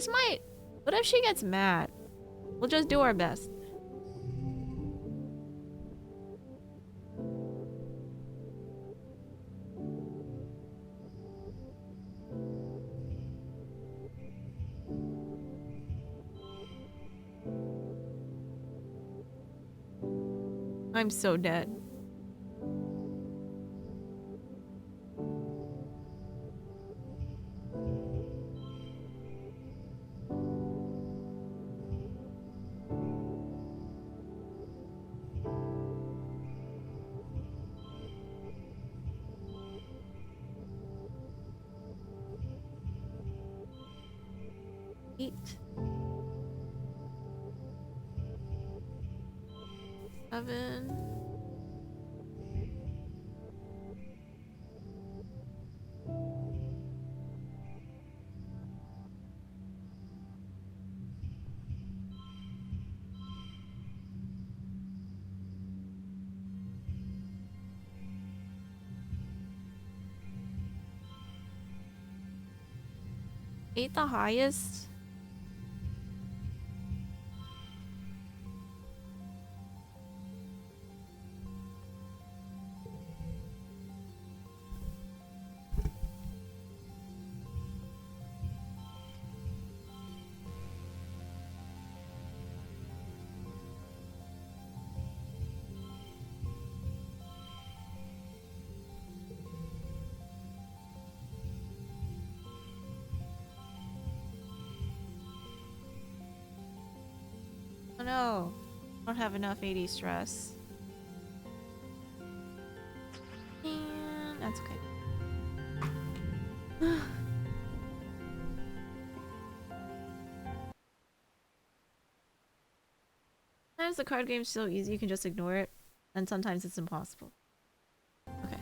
This might... What if she gets mad? We'll just do our best. I'm so dead. Eight. 7. Eight the highest? Oh no. I don't have enough AD stress. And that's okay. Sometimes the card game's so easy you can just ignore it, and sometimes it's impossible. Okay.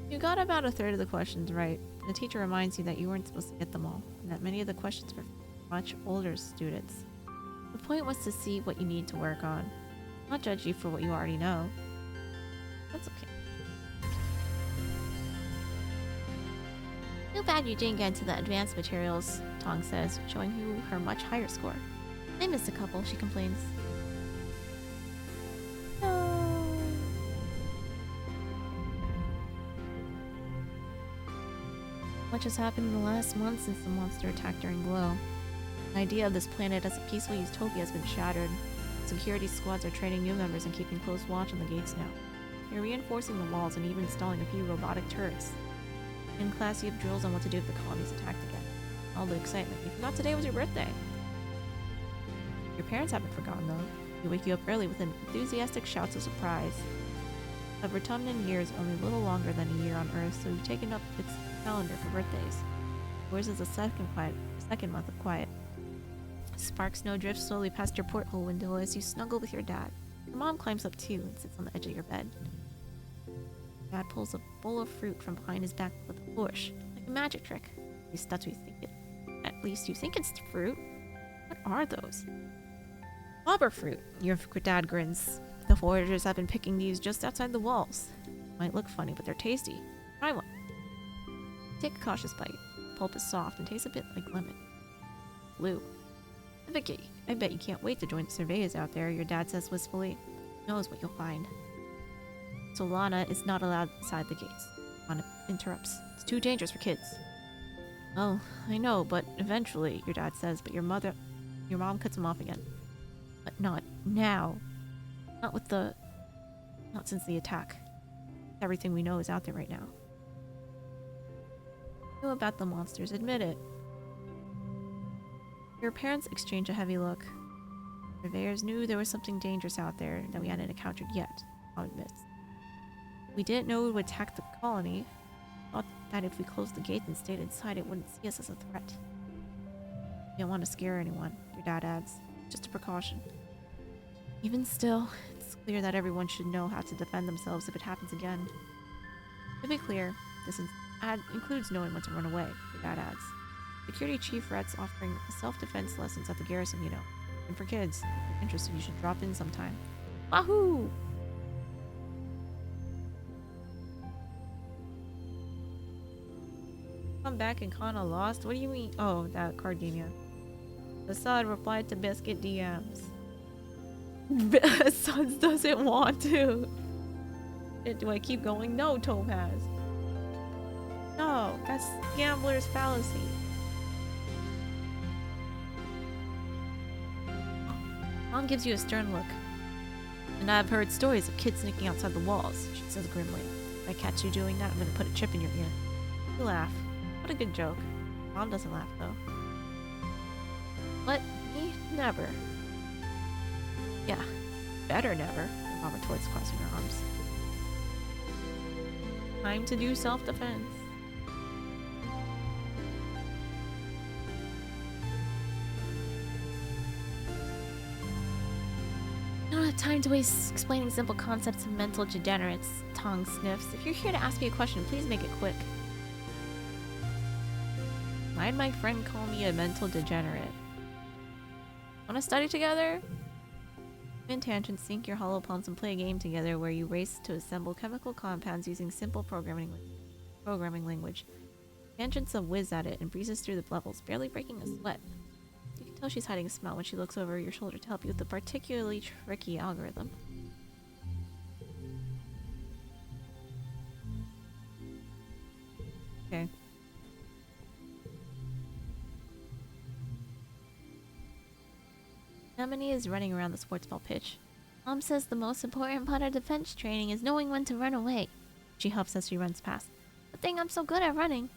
You got about a third of the questions right. The teacher reminds you that you weren't supposed to get them all, and that many of the questions were for much older students. The point was to see what you need to work on, not judge you for what you already know. That's okay. Too bad you didn't get into the advanced materials, Tong says, showing you her much higher score. I missed a couple, she complains. No. Much has happened in the last month since the monster attack during Glow. The idea of this planet as a peaceful utopia has been shattered. Security squads are training new members and keeping close watch on the gates now. They're reinforcing the walls and even installing a few robotic turrets. In class, you have drills on what to do if the colony's attacked again. All the excitement. You forgot today was your birthday. Your parents haven't forgotten, though. They wake you up early with enthusiastic shouts of surprise. A Vertumnan year is only a little longer than a year on Earth, so you've taken up its calendar for birthdays. Yours is the second month of quiet. Spark snow drifts slowly past your porthole window as you snuggle with your dad. Your mom climbs up too and sits on the edge of your bed. Dad pulls a bowl of fruit from behind his back with a push, like a magic trick. At least that's what you think it. At least you think it's fruit. What are those? Bobber fruit. Your dad grins. The foragers have been picking these just outside the walls. Might look funny, but they're tasty. Try one. Take a cautious bite. The pulp is soft and tastes a bit like lemon. Blue. I bet you can't wait to join the surveyors out there, your dad says wistfully. Knows what you'll find. So Lana is not allowed inside the gates. Lana interrupts. It's too dangerous for kids. Oh, I know, but eventually, your dad says, but your mom cuts him off again. But not now. Not since the attack. Everything we know is out there right now. You know about the monsters, admit it. Your parents exchange a heavy look. Surveyors knew there was something dangerous out there that we hadn't encountered yet, Mom admits. We didn't know it would attack the colony. Thought that if we closed the gates and stayed inside, it wouldn't see us as a threat. We didn't want to scare anyone, your dad adds. Just a precaution. Even still, it's clear that everyone should know how to defend themselves if it happens again. To be clear, this includes knowing when to run away, your dad adds. Security Chief Rhett's offering self-defense lessons at the garrison, you know. And for kids, if you're interested, you should drop in sometime. Wahoo! Come back and Kana lost? What do you mean? Oh, that card game, yeah. Assad replied to Biscuit DMs. Assad doesn't want to. Do I keep going? No, Topaz. No, that's gambler's fallacy. Mom gives you a stern look. And I've heard stories of kids sneaking outside the walls, she says grimly. If I catch you doing that, I'm gonna put a chip in your ear. You laugh. What a good joke. Mom doesn't laugh, though. What? Me? Never. Yeah. Better never. Mom retorts, crossing her arms. Time to do self-defense. I don't have time to waste explaining simple concepts to mental degenerates, Tong sniffs. If you're here to ask me a question, please make it quick. Why'd my friend call me a mental degenerate? Wanna study together? In tangent, sync your hollow palms and play a game together where you race to assemble chemical compounds using simple programming language. Tangent's a whiz at it and breezes through the levels, barely breaking a sweat. You can tell she's hiding a smile when she looks over your shoulder to help you with a particularly tricky algorithm. Okay. Nemini is running around the sports ball pitch. Mom says the most important part of defense training is knowing when to run away. She huffs as she runs past. Good thing I'm so good at running.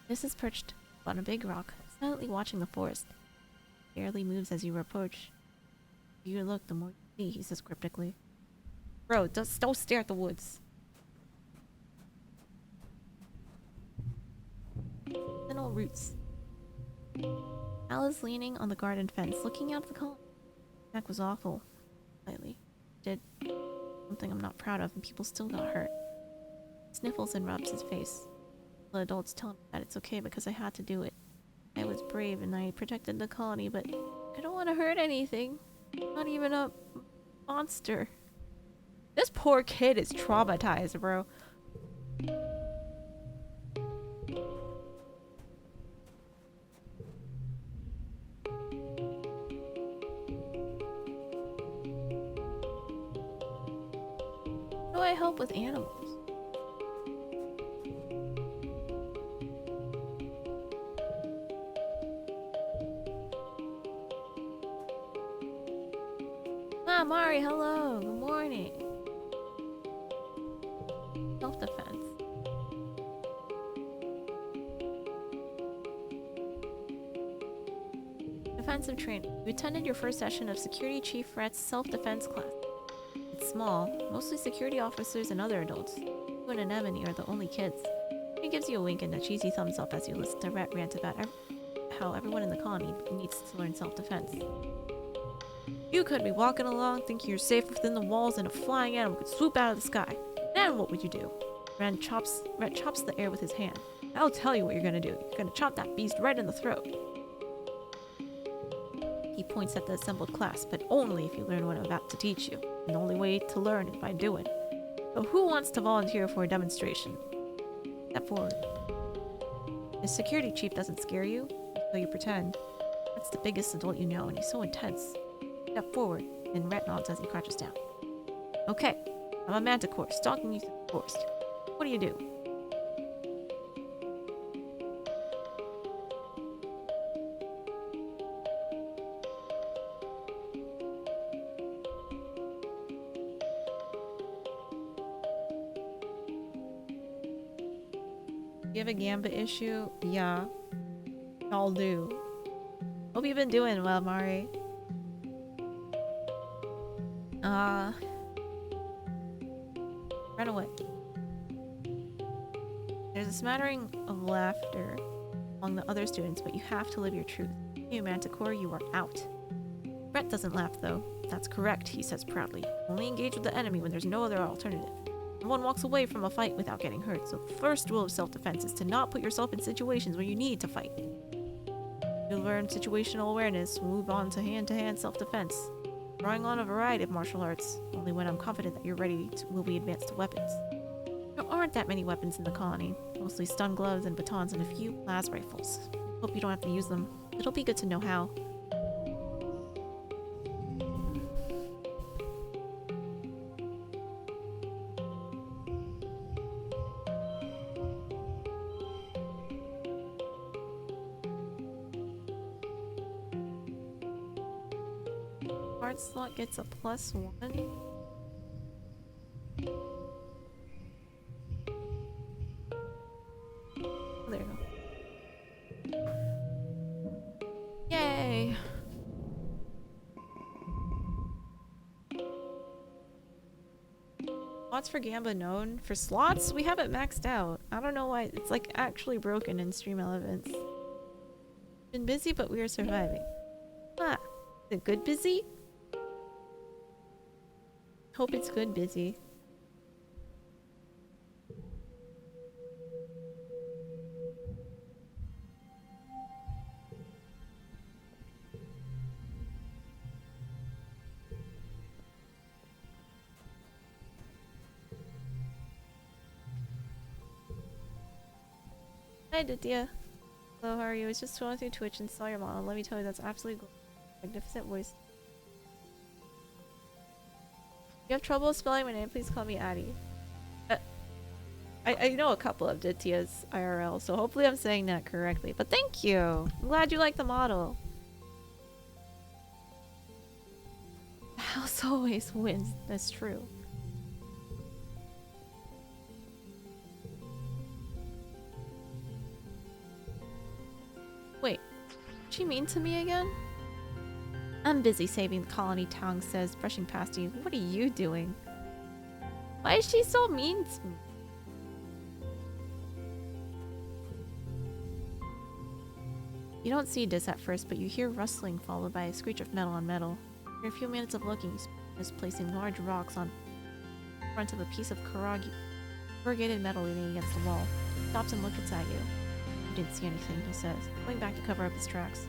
This is perched on a big rock, silently watching the forest. Barely moves as you approach. The more you look, the more you see, he says cryptically. Bro, just don't stare at the woods. Sentinel roots. Al is leaning on the garden fence, looking out at the column. That was awful. Slightly. Did something I'm not proud of, and people still got hurt. Sniffles and rubs his face. The adults tell him that it's okay because I had to do it. I was brave and I protected the colony, but I don't want to hurt anything. Not even a monster. This poor kid is traumatized, bro. How do I help with animals? Ah, Mari, hello. Good morning. Self-defense. Defensive training. You attended your first session of Security Chief Rhett's self-defense class. It's small, mostly security officers and other adults. You and Anemone are the only kids. He gives you a wink and a cheesy thumbs up as you listen to Rhett rant about how everyone in the colony needs to learn self-defense. You could be walking along, thinking you're safe within the walls, and a flying animal could swoop out of the sky. Then what would you do? Rhett chops the air with his hand. I'll tell you what you're gonna do. You're gonna chop that beast right in the throat. He points at the assembled class, but only if you learn what I'm about to teach you. And the only way to learn is by doing. So who wants to volunteer for a demonstration? Step forward. The security chief doesn't scare you, so you pretend. That's the biggest adult you know, and he's so intense. Step forward, and Rhett nods as he crouches down. Okay, I'm a manticore, stalking you through the forest. What do you do? You have a Gambit issue? Yeah. Y'all do. Hope you've been doing well, Mari. Run away. There's a smattering of laughter among the other students, but you have to live your truth. You, Manticore, you are out. Brett doesn't laugh, though. That's correct, he says proudly. Only engage with the enemy when there's no other alternative. No one walks away from a fight without getting hurt, so the first rule of self-defense is to not put yourself in situations where you need to fight. You learn situational awareness, move on to hand-to-hand self-defense. Drawing on a variety of martial arts. Only when I'm confident that you're ready will we advance to weapons. There aren't that many weapons in the colony. Mostly stun gloves and batons and a few las rifles. Hope you don't have to use them. It'll be good to know how. Card slot gets a +1. Oh, there you go. Yay! Slots for Gamba known. For slots, we have it maxed out. I don't know why. It's like actually broken in Stream Elements. Been busy, but we are surviving. Ah, is it good busy? Hope it's good busy. Hi, Ditya. Hello, how are you? I was just scrolling through Twitch and saw your model. Let me tell you, that's absolutely magnificent voice. If you have trouble spelling my name, please call me Addie. I know a couple of Dityas IRL, so hopefully I'm saying that correctly. But thank you! I'm glad you like the model. The house always wins. That's true. Wait, what'd she mean to me again? I'm busy saving the colony, Tong says, brushing past you. What are you doing? Why is she so mean to me? You don't see this at first, but you hear rustling followed by a screech of metal on metal. After a few minutes of looking, you is placing large rocks on the front of a piece of corrugated metal leaning against the wall. He stops and looks at you. You didn't see anything, he says, going back to cover up his tracks.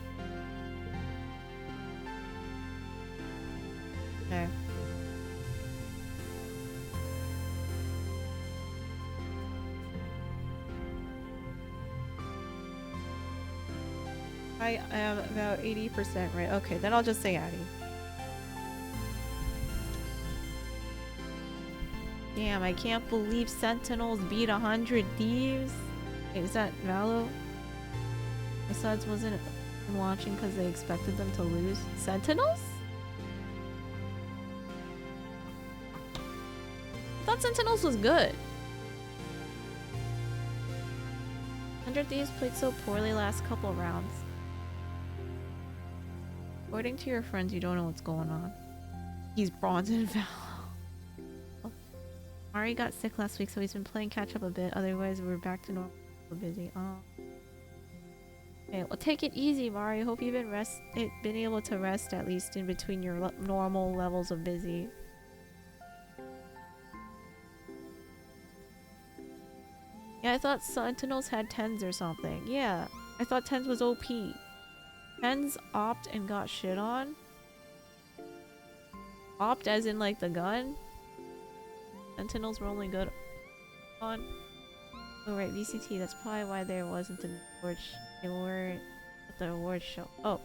Okay. I am about 80% right. Okay, then I'll just say Addie. Damn, I can't believe Sentinels beat 100 Thieves. Wait, is that Valo? Besides, wasn't watching because they expected them to lose. Sentinels? I thought Sentinels was good. 100 Thieves played so poorly last couple rounds. According to your friends, you don't know what's going on. He's bronze in Valo. Mari got sick last week, so he's been playing catch up a bit. Otherwise, we're back to normal. We're busy. Oh. Okay, well, take it easy, Mari. Hope you've been able to rest at least in between your normal levels of busy. Yeah, I thought Sentinels had 10s or something. Yeah, I thought 10s was OP. 10s opt and got shit on? Opt as in like the gun? Sentinels were only good on? Oh right, VCT, that's probably why there wasn't an award they weren't at the award show. Oh.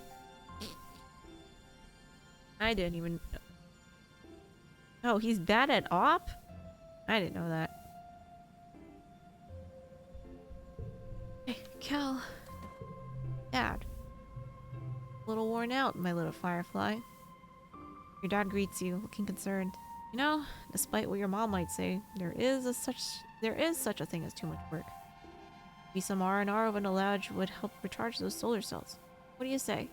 I didn't even know. Oh, he's bad at op? I didn't know that. Hey, Cal. Dad. A little worn out, my little firefly. Your dad greets you, looking concerned. You know, despite what your mom might say, there is such a thing as too much work. Maybe some R&R of an allowed would help recharge those solar cells. What do you say?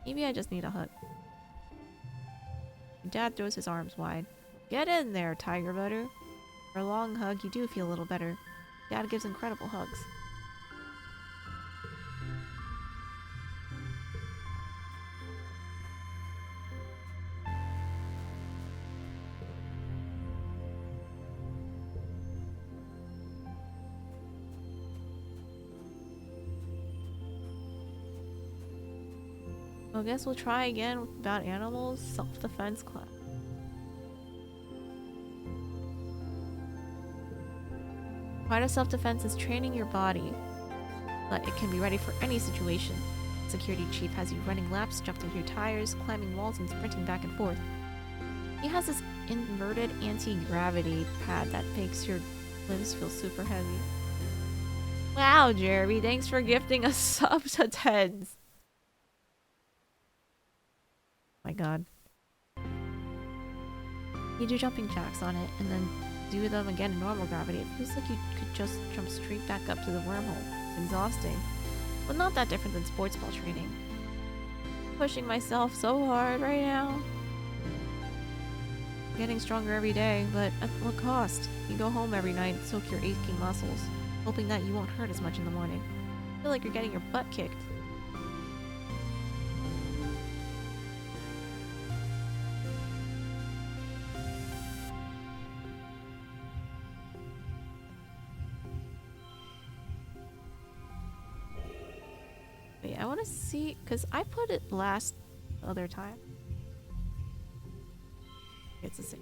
Maybe I just need a hug. Your dad throws his arms wide. Get in there, tiger butter. For a long hug, you do feel a little better. Dad gives incredible hugs. I guess we'll try again about animals. Self-defense class. Part of self-defense is training your body, but it can be ready for any situation. Security chief has you running laps, jumping through tires, climbing walls, and sprinting back and forth. He has this inverted anti-gravity pad that makes your limbs feel super heavy. Wow, Jeremy, thanks for gifting us sub to tens. My god. You do jumping jacks on it, and then do them again in normal gravity. It feels like you could just jump straight back up to the wormhole. It's exhausting, but not that different than sports ball training. Pushing myself so hard right now. Getting stronger every day, but at what cost? You go home every night and soak your aching muscles, hoping that you won't hurt as much in the morning. Feel like you're getting your butt kicked. Wait, I want to see, because I put it last other time. It's the same.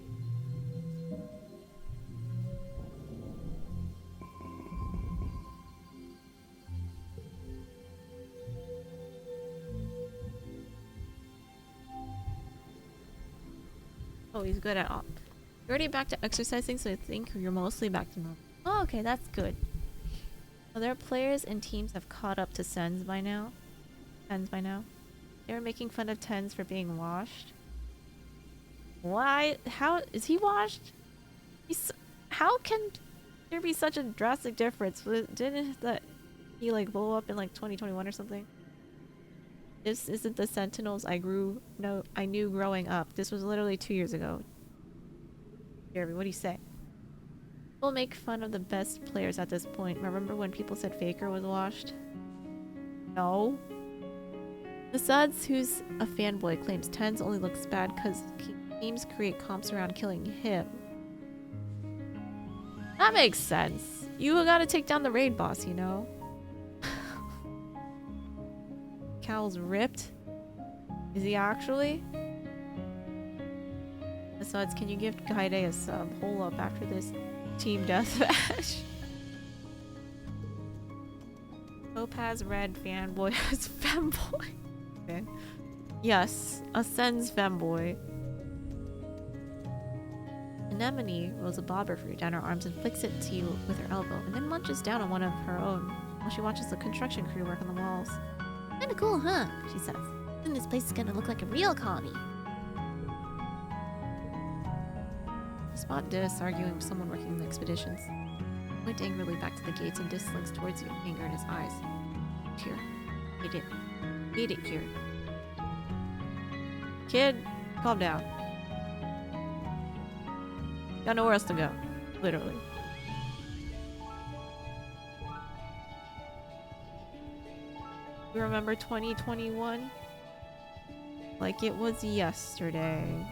Oh, he's good at all. You're already back to exercising, so I think you're mostly back to normal. Oh, okay, that's good. Other players and teams have caught up to Sens by now. They're making fun of Tens for being washed. Why? How is he washed? How can there be such a drastic difference? Didn't that he like blow up in like 2021 or something? This isn't the Sentinels I knew growing up. This was literally 2 years ago. Jeremy, what do you say? We'll make fun of the best players at this point. Remember when people said Faker was washed? No. The Suds, who's a fanboy, claims Tens only looks bad because teams create comps around killing him. That makes sense. You gotta take down the raid boss, you know? Cal's ripped? Is he actually? Besides, can you give Kaide a sub? Hold up after this team deathmatch. Topaz Red fanboy is femboy. Okay. Yes, a Sen's femboy. Anemone rolls a bobber fruit down her arms and flicks it to you with her elbow, and then munches down on one of her own while she watches the construction crew work on the walls. Kinda cool, huh? She says. Soon this place is gonna look like a real colony. You spot Dis arguing with someone working in the expeditions. Point angrily back to the gates and Dis slinks towards you, anger in his eyes. Here. Hate it. Hate it here. Kid, calm down. Got nowhere else to go. Literally. You remember 2021? Like it was yesterday.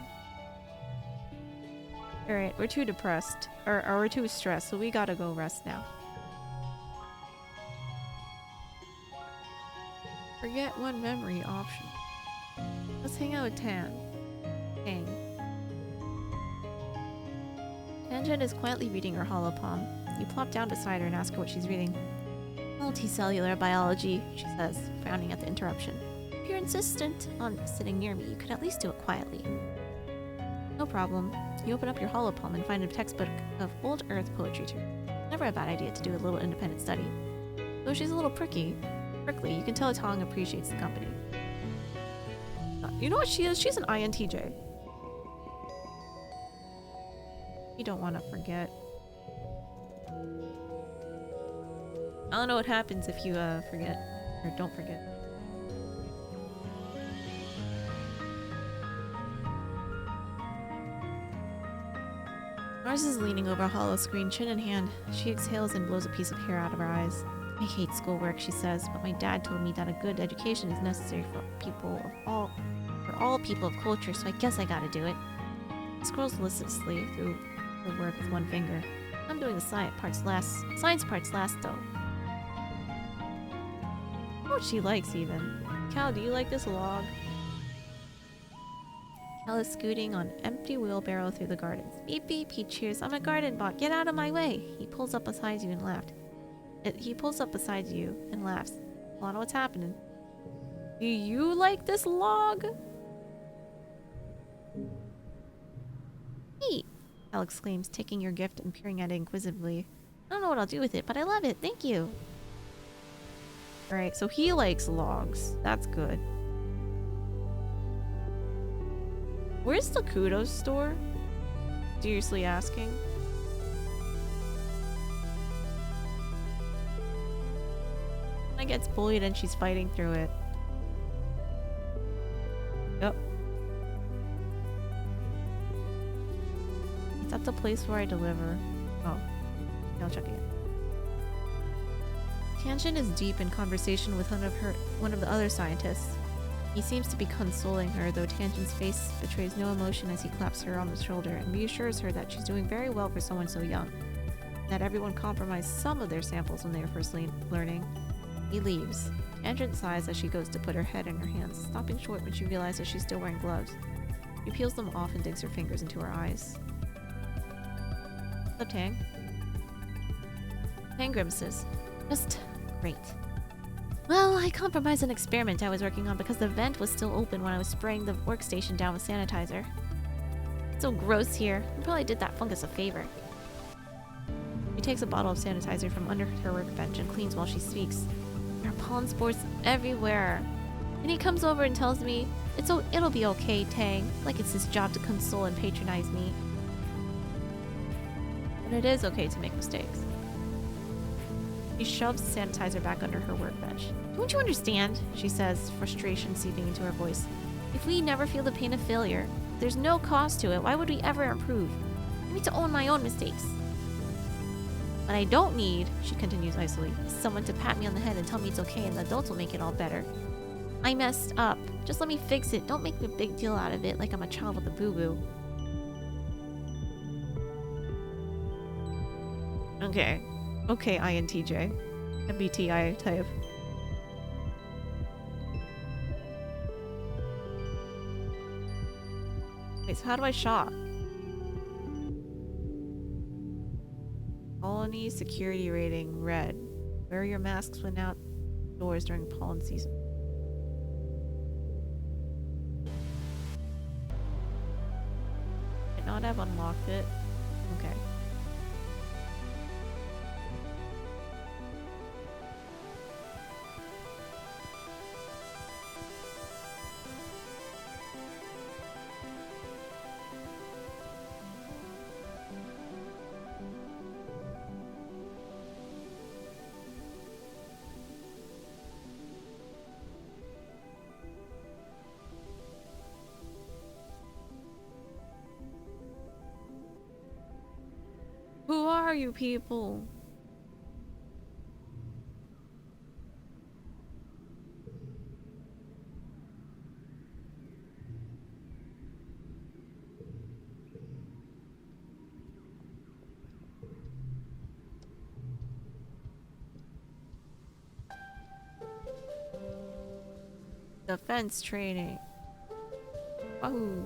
Alright, we're too depressed. Or we're too stressed, so we gotta go rest now. Forget one memory option. Let's hang out with Tan. Tang. Tangent is quietly reading her holopalm. You plop down beside her and ask her what she's reading. Multicellular biology, she says, frowning at the interruption. If you're insistent on sitting near me, you could at least do it quietly. No problem. You open up your holopalm and find a textbook of old Earth poetry too. Never a bad idea to do a little independent study. Though she's a little prickly, you can tell Tong appreciates the company. You know what she is? She's an INTJ. You don't want to forget. I don't know what happens if you forget or don't forget. Mars is leaning over a hollow screen, chin in hand. She exhales and blows a piece of hair out of her eyes. I hate schoolwork, she says, but my dad told me that a good education is necessary for all people of culture, so I guess I gotta do it. She scrolls listlessly through her work with one finger. I'm doing the science parts last though. I don't know what she likes even. Cal, do you like this log? Hal is scooting on empty wheelbarrow through the gardens. Beep beep, he cheers. I'm a garden bot. Get out of my way. He pulls up beside you and laughs. Lana, what's happening? Do you like this log? Neat, Hal exclaims, taking your gift and peering at it inquisitively. I don't know what I'll do with it, but I love it. Thank you. Alright, so he likes logs. That's good. Where's the kudos store? Seriously asking. Anna gets bullied and she's fighting through it. Yep. It's at the place where I deliver. Oh. I'll check it. Tangent is deep in conversation with one of the other scientists. He seems to be consoling her, though Tangent's face betrays no emotion as he claps her on the shoulder and reassures her that she's doing very well for someone so young. That everyone compromised some of their samples when they were first learning. He leaves. Tangent sighs as she goes to put her head in her hands, stopping short when she realizes she's still wearing gloves. She peels them off and digs her fingers into her eyes. What's up, Tang? Tang grimaces. Just great. Well, I compromised an experiment I was working on because the vent was still open when I was spraying the workstation down with sanitizer. It's so gross here. I probably did that fungus a favor. She takes a bottle of sanitizer from under her workbench and cleans while she speaks. There are pollen spores everywhere. And he comes over and tells me, it'll be okay, Tang. Like it's his job to console and patronize me. But it is okay to make mistakes. She shoves sanitizer back under her workbench. Don't you understand? She says, frustration seeping into her voice. If we never feel the pain of failure, there's no cost to it, why would we ever improve? I need to own my own mistakes. What I don't need, she continues icily, is someone to pat me on the head and tell me it's okay and the adults will make it all better. I messed up. Just let me fix it. Don't make a big deal out of it like I'm a child with a boo-boo. Okay. Okay, INTJ. MBTI type. Wait, so how do I shop? Colony security rating red. Wear your masks when outdoors during pollen season. Might not have unlocked it. Okay. Who are you people? Defense training. Wahoo.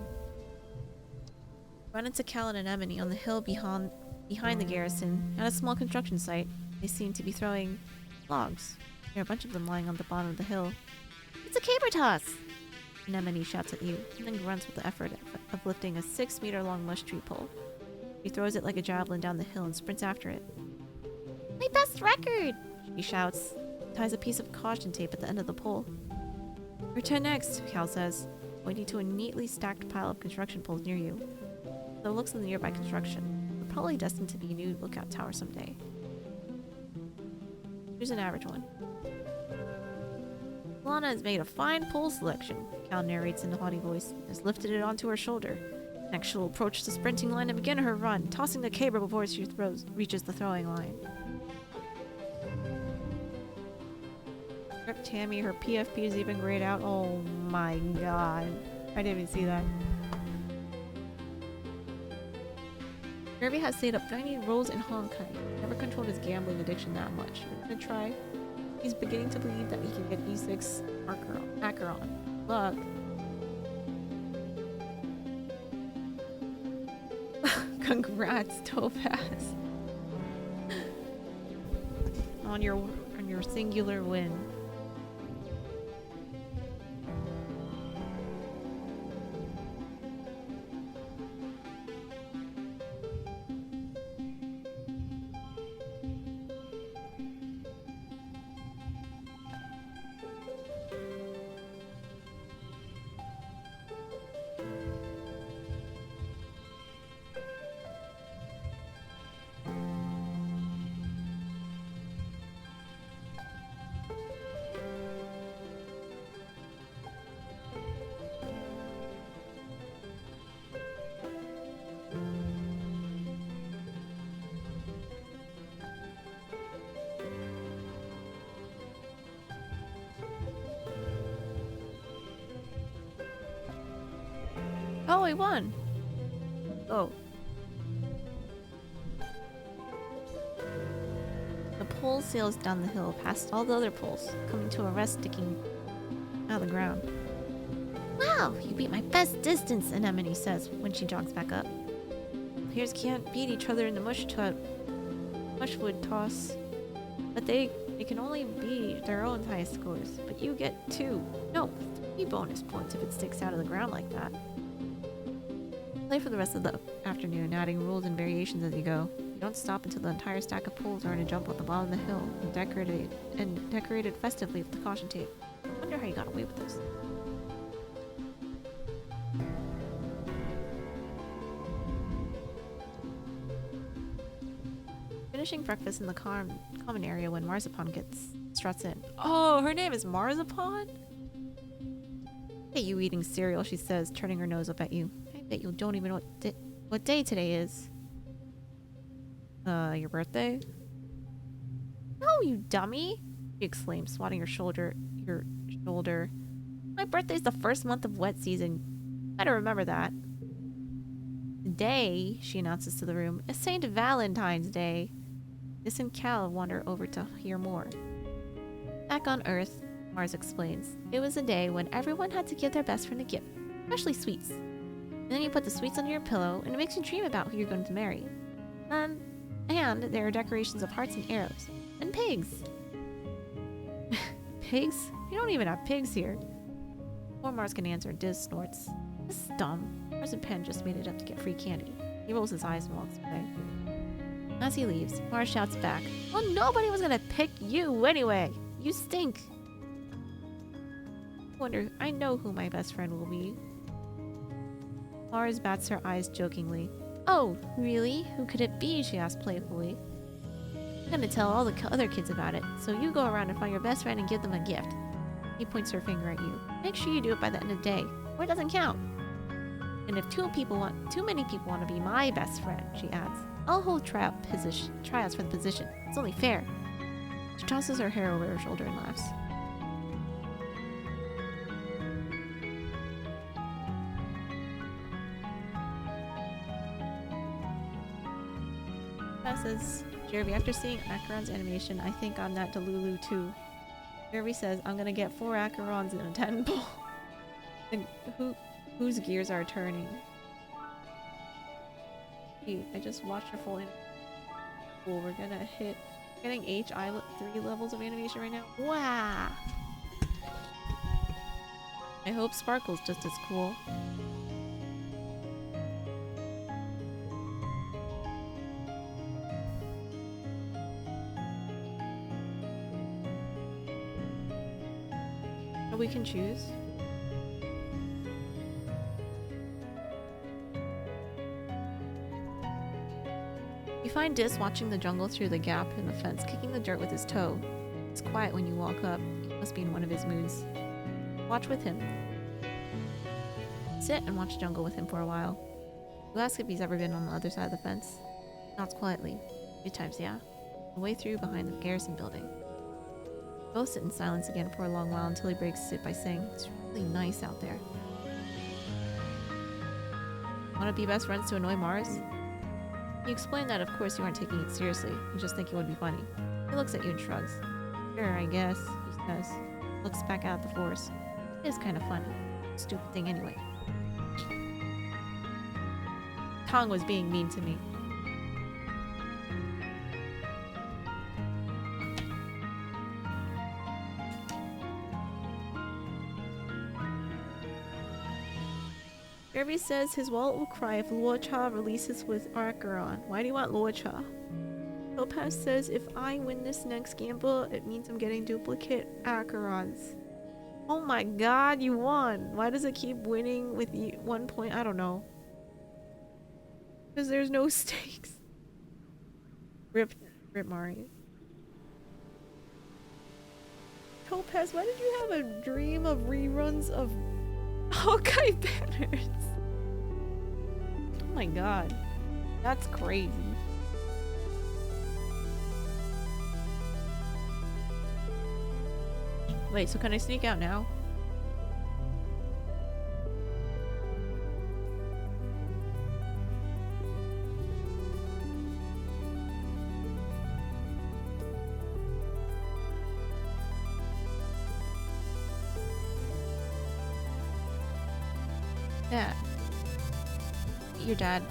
Run into Cal and Anemone on the hill behind the garrison, at a small construction site. They seem to be throwing logs. There are a bunch of them lying on the bottom of the hill. It's a caber toss! Anemone shouts at you, and then grunts with the effort of lifting a 6-meter-long mush tree pole. She throws it like a javelin down the hill and sprints after it. My best record! She shouts, ties a piece of caution tape at the end of the pole. Return next, Cal says, pointing to a neatly stacked pile of construction poles near you. So looks at the nearby construction. Probably destined to be a new lookout tower someday. Here's an average one. Lana has made a fine pole selection, Cal narrates in a haughty voice, and has lifted it onto her shoulder. Next she'll approach the sprinting line and begin her run, tossing the caber before she reaches the throwing line. Rip Tammy, her PFP is even grayed out. Oh my god. I didn't even see that. Kirby has stayed up 90 rolls in Hong Kong. Never controlled his gambling addiction that much. We're gonna try. He's beginning to believe that he can get E6 Acheron. Look. Congrats, Topaz. on your singular win. Oh, we won! Oh. The pole sails down the hill past all the other poles, coming to a rest sticking out of the ground. Wow, you beat my best distance, Anemone says when she jogs back up. Players can't beat each other in the mushwood toss, but they can only beat their own highest scores. But you get 3 bonus points if it sticks out of the ground like that. Play for the rest of the afternoon, adding rules and variations as you go. You don't stop until the entire stack of poles are in a jump at the bottom of the hill and decorated festively with the caution tape. I wonder how you got away with this. Finishing breakfast in the common area when Marzipan struts in. Oh, her name is Marzipan? Hey, you eating cereal, she says, turning her nose up at you. I bet you don't even know what day today is. Your birthday? No, you dummy! She exclaims, swatting your shoulder. My birthday's the first month of wet season. Better remember that. Today, she announces to the room, is St. Valentine's Day. This and Cal wander over to hear more. Back on Earth, Mars explains, it was a day when everyone had to give their best friend a gift, especially sweets. And then you put the sweets under your pillow, and it makes you dream about who you're going to marry. And there are decorations of hearts and arrows. And pigs! Pigs? You don't even have pigs here. Before Mars can answer, Diz snorts. This is dumb. Marzipan just made it up to get free candy. He rolls his eyes and walks away. As he leaves, Mars shouts back, well, nobody was gonna pick you anyway! You stink! I know who my best friend will be. Mars bats her eyes jokingly. Oh, really? Who could it be? She asks playfully. I'm gonna tell all the other kids about it, so you go around and find your best friend and give them a gift. He points her finger at you. Make sure you do it by the end of the day, or it doesn't count. And if too many people want to be my best friend, she adds, I'll hold tryouts for the position. It's only fair. She tosses her hair over her shoulder and laughs. Says, Jeremy, after seeing Acheron's animation, I think I'm that Delulu too. Jeremy says, I'm gonna get 4 Acherons in a 10 ball. Whose gears are turning? Gee, I just watched her full animation. Cool, we're getting HI3 levels of animation right now. Wow! I hope Sparkle's just as cool. We can choose. You find Dis watching the jungle through the gap in the fence, kicking the dirt with his toe. It's quiet when you walk up. He must be in one of his moods. Watch with him. Sit and watch jungle with him for a while. You ask if he's ever been on the other side of the fence. Nods quietly. A few times, yeah. The way through behind the garrison building. Both sit in silence again for a long while until he breaks it by saying, it's really nice out there. Want to be best friends to annoy Mars? You explain that of course you aren't taking it seriously, you just think it would be funny. He looks at you and shrugs. Sure, I guess, he says. Looks back out at the forest. It is kind of funny. Stupid thing anyway. tongue was being mean to me. Kirby says his wallet will cry if Luocha releases with Archeron. Why do you want Luocha? Topaz says if I win this next gamble, it means I'm getting duplicate Acherons. Oh my god, you won! Why does it keep winning with 1 point? I don't know. Because there's no stakes. Rip Mari. Topaz, why did you have a dream of reruns of Hawkeye banners? Oh my god. That's crazy. Wait, so can I sneak out now? Yeah. Your dad.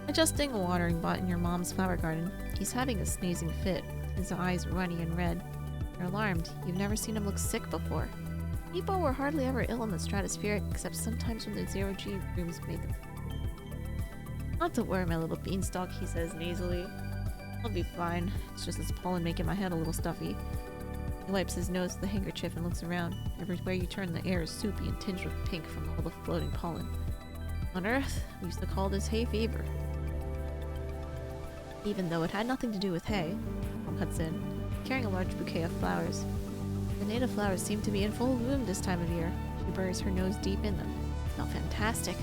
Adjusting a watering pot in your mom's flower garden. He's having a sneezing fit, his eyes runny and red. You're alarmed. You've never seen him look sick before. People were hardly ever ill in the stratospheric, except sometimes when the zero-G rooms made them. Not to worry, my little beanstalk, he says nasally. I'll be fine. It's just this pollen making my head a little stuffy. He wipes his nose with the handkerchief and looks around. Everywhere you turn, the air is soupy and tinged with pink from all the floating pollen. On Earth, we used to call this hay fever. Even though it had nothing to do with hay, Mom cuts in, carrying a large bouquet of flowers. The native flowers seem to be in full bloom this time of year. She buries her nose deep in them. They smell fantastic.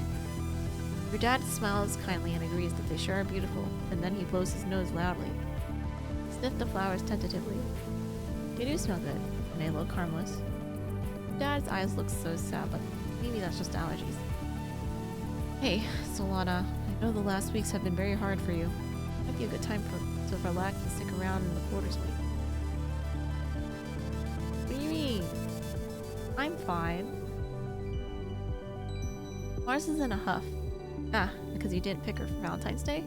Your dad smiles kindly and agrees that they sure are beautiful, and then he blows his nose loudly. He sniffed the flowers tentatively. They do smell good, and they look harmless. Dad's eyes look so sad, but maybe that's just allergies. Hey, Solana, I know the last weeks have been very hard for you. Might be a good time to relax and stick around in the quarters wing. What do you mean? I'm fine. Mars is in a huff. Ah, because you didn't pick her for Valentine's Day?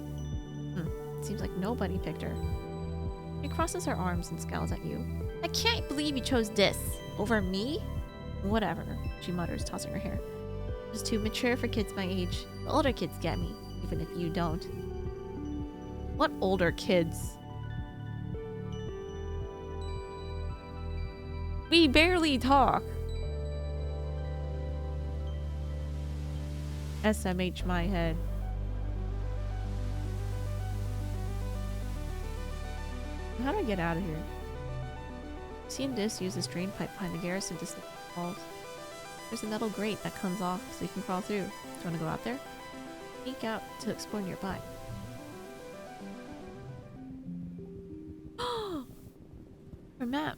Seems like nobody picked her. She crosses her arms and scowls at you. I can't believe you chose this over me? Whatever, she mutters, tossing her hair. Just too mature for kids my age. The older kids get me, even if you don't. What older kids? We barely talk. SMH my head. How do I get out of here? I've seen Dis use this drain pipe behind the garrison to slip the walls. There's a metal grate that comes off so you can crawl through. Do you want to go out there? Sneak out to explore nearby. Our map.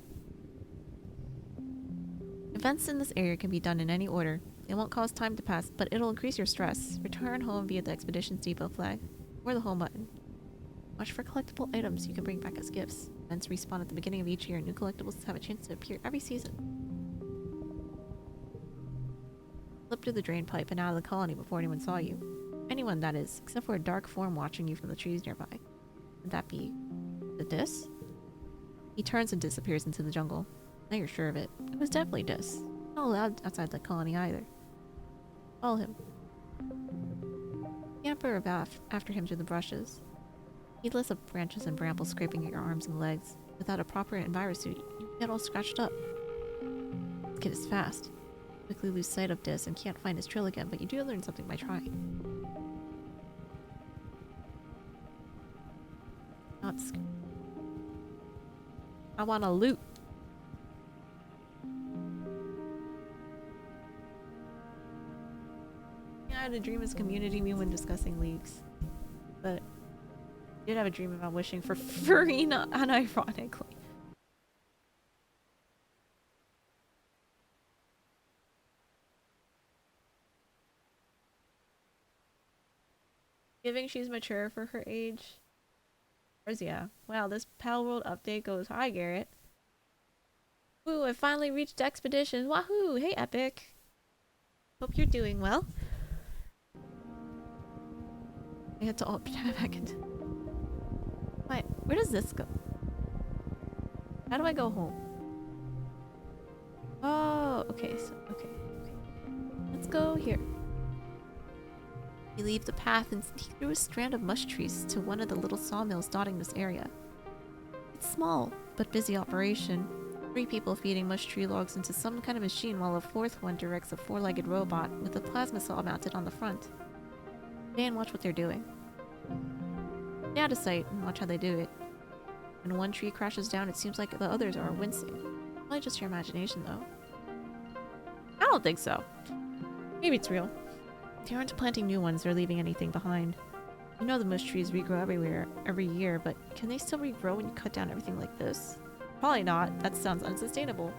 Events in this area can be done in any order. It won't cause time to pass, but it'll increase your stress. Return home via the Expeditions Depot flag, or the home button. Watch for collectible items you can bring back as gifts. Events respawn at the beginning of each year. New collectibles have a chance to appear every season. Slip through the drain pipe and out of the colony before anyone saw you. Anyone, that is, except for a dark form watching you from the trees nearby. Would that be the Dis? He turns and disappears into the jungle. Now you're sure of it. It was definitely Dis. Not allowed outside the colony either. Follow him. Scamper about after him through the brushes. Heedless of branches and brambles scraping at your arms and legs. Without a proper envirosuit, you get all scratched up. This kid is fast. You quickly lose sight of Dis and can't find his trail again, but you do learn something by trying. I want to loot. I had a dream as community me when discussing leagues, but I did have a dream about wishing for Farina unironically. Giving she's mature for her age. Yeah. Wow, this Pal World update goes, hi Garrett. Woo, I finally reached Expedition. Wahoo! Hey Epic. Hope you're doing well. I had to alt back into... Wait, where does this go? How do I go home? Oh, okay, so, okay. Let's go here. You leave the path and sneak through a strand of mush trees to one of the little sawmills dotting this area. It's small, but busy operation. 3 people feeding mush tree logs into some kind of machine while a 4th one directs a 4-legged robot with a plasma saw mounted on the front. Stay and watch what they're doing. Stay out of sight and watch how they do it. When one tree crashes down, it seems like the others are wincing. Probably just your imagination, though. I don't think so. Maybe it's real. They aren't planting new ones or leaving anything behind. You know the mush trees regrow everywhere, every year, but can they still regrow when you cut down everything like this? Probably not. That sounds unsustainable.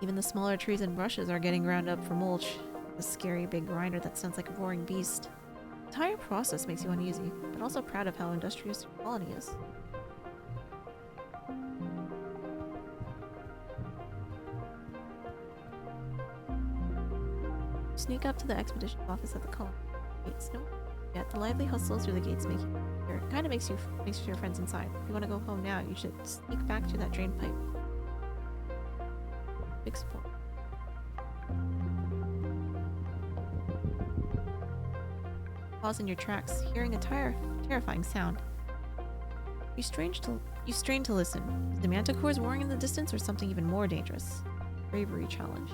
Even the smaller trees and brushes are getting ground up for mulch. A scary big grinder that sounds like a roaring beast. The entire process makes you uneasy, but also proud of how industrious your colony is. Sneak up to the expedition office at the colony. Gates, no. Yet the lively hustle through the gates make you here. It kind of makes your friends inside. If you want to go home now, you should sneak back to that drain pipe. Big sport. Pause in your tracks, hearing a terrifying sound. You strain to listen. Is the manticores roaring in the distance or something even more dangerous? Bravery challenge.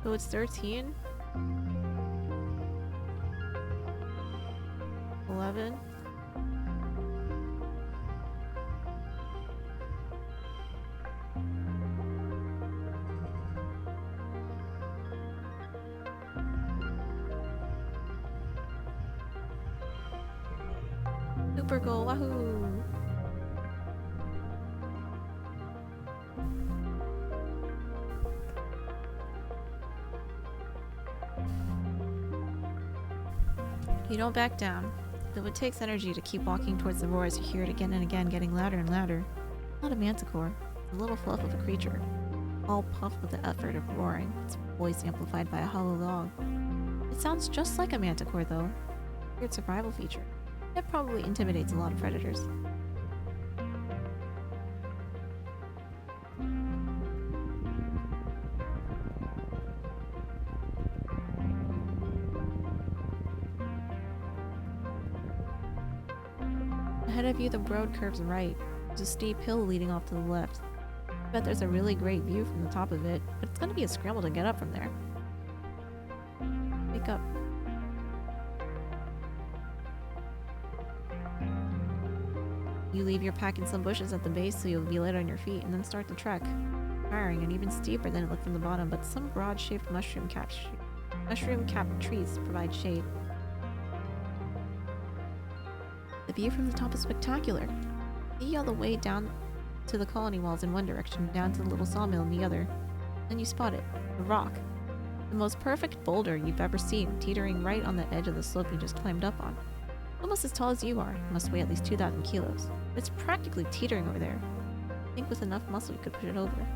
So it's 13? 11? Super goal, wahoo! You don't back down, though it takes energy to keep walking towards the roar as you hear it again and again, getting louder and louder. Not a manticore, it's a little fluff of a creature, all puffed with the effort of roaring, its voice amplified by a hollow log. It sounds just like a manticore, though. Weird survival feature. It probably intimidates a lot of predators. Ahead of you, the road curves right. There's a steep hill leading off to the left. I bet there's a really great view from the top of it, but it's gonna be a scramble to get up from there. Wake up. You leave your pack in some bushes at the base so you'll be light on your feet, and then start the trek. Tiring and even steeper than it looked from the bottom, but some broad-shaped mushroom-capped trees provide shade. The view from the top is spectacular. See all the way down to the colony walls in one direction, down to the little sawmill in the other. Then you spot it, a rock. The most perfect boulder you've ever seen, teetering right on the edge of the slope you just climbed up on. Almost as tall as you are, it must weigh at least 2,000 kilos. It's practically teetering over there. I think with enough muscle you could push it over.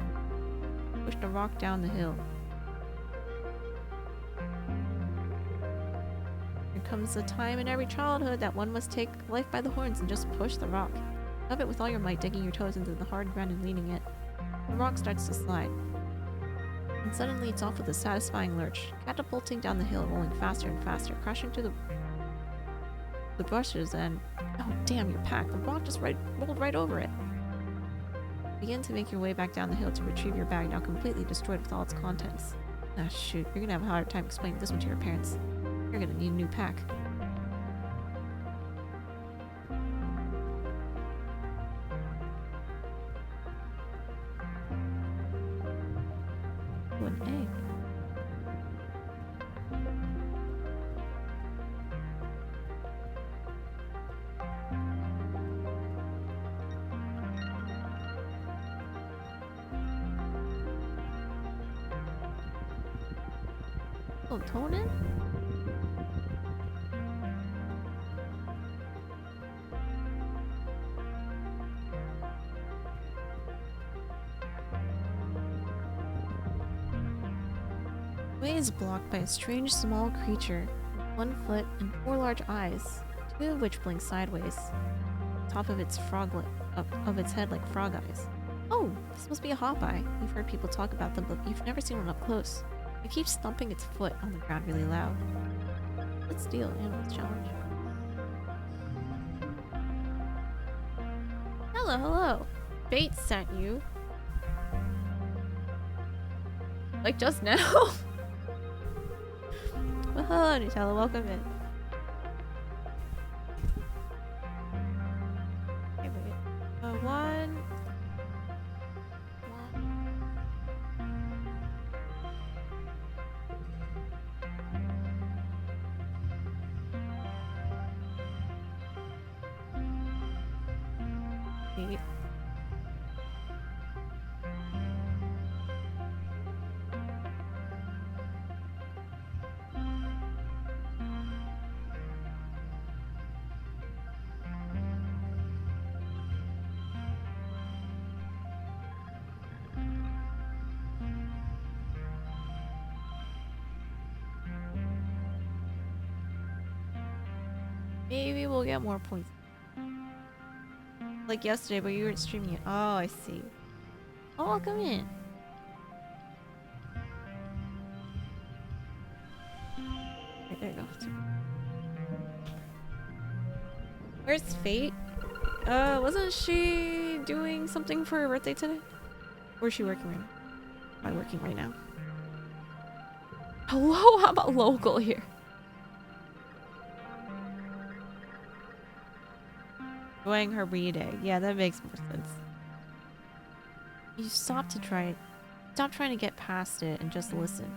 Push the rock down the hill. There comes a time in every childhood that one must take life by the horns and just push the rock. Shove it with all your might, digging your toes into the hard ground and leaning it. The rock starts to slide. And suddenly it's off with a satisfying lurch, catapulting down the hill, rolling faster and faster, crashing to the brushes and... oh damn, your pack! The rock just rolled right over it. Begin to make your way back down the hill to retrieve your bag, now completely destroyed with all its contents. Ah shoot, you're gonna have a hard time explaining this one to your parents. You're gonna need a new pack. Ooh, an egg. Oh, Tonin? Way is blocked by a strange small creature with 1 foot and 4 large eyes, 2 of which blink sideways. Top of its of its head like frog eyes. Oh, this must be a hawkeye. You've heard people talk about them, but you've never seen one up close. It keeps thumping its foot on the ground really loud. Let's deal animals challenge. Hello, hello. Bait sent you. Like just now. Well, hello, Nutella. Welcome in. Okay, wait. One. Eight. Maybe we'll get more points. Like yesterday, but you weren't streaming it. Oh, I see. Oh, welcome in. Right, there you go. Where's Fate? Wasn't she doing something for her birthday today? Or is she working right now? Probably working right now. Hello, how about local here? Enjoying her B-day. Yeah, that makes more sense. You stop trying to get past it and just listen.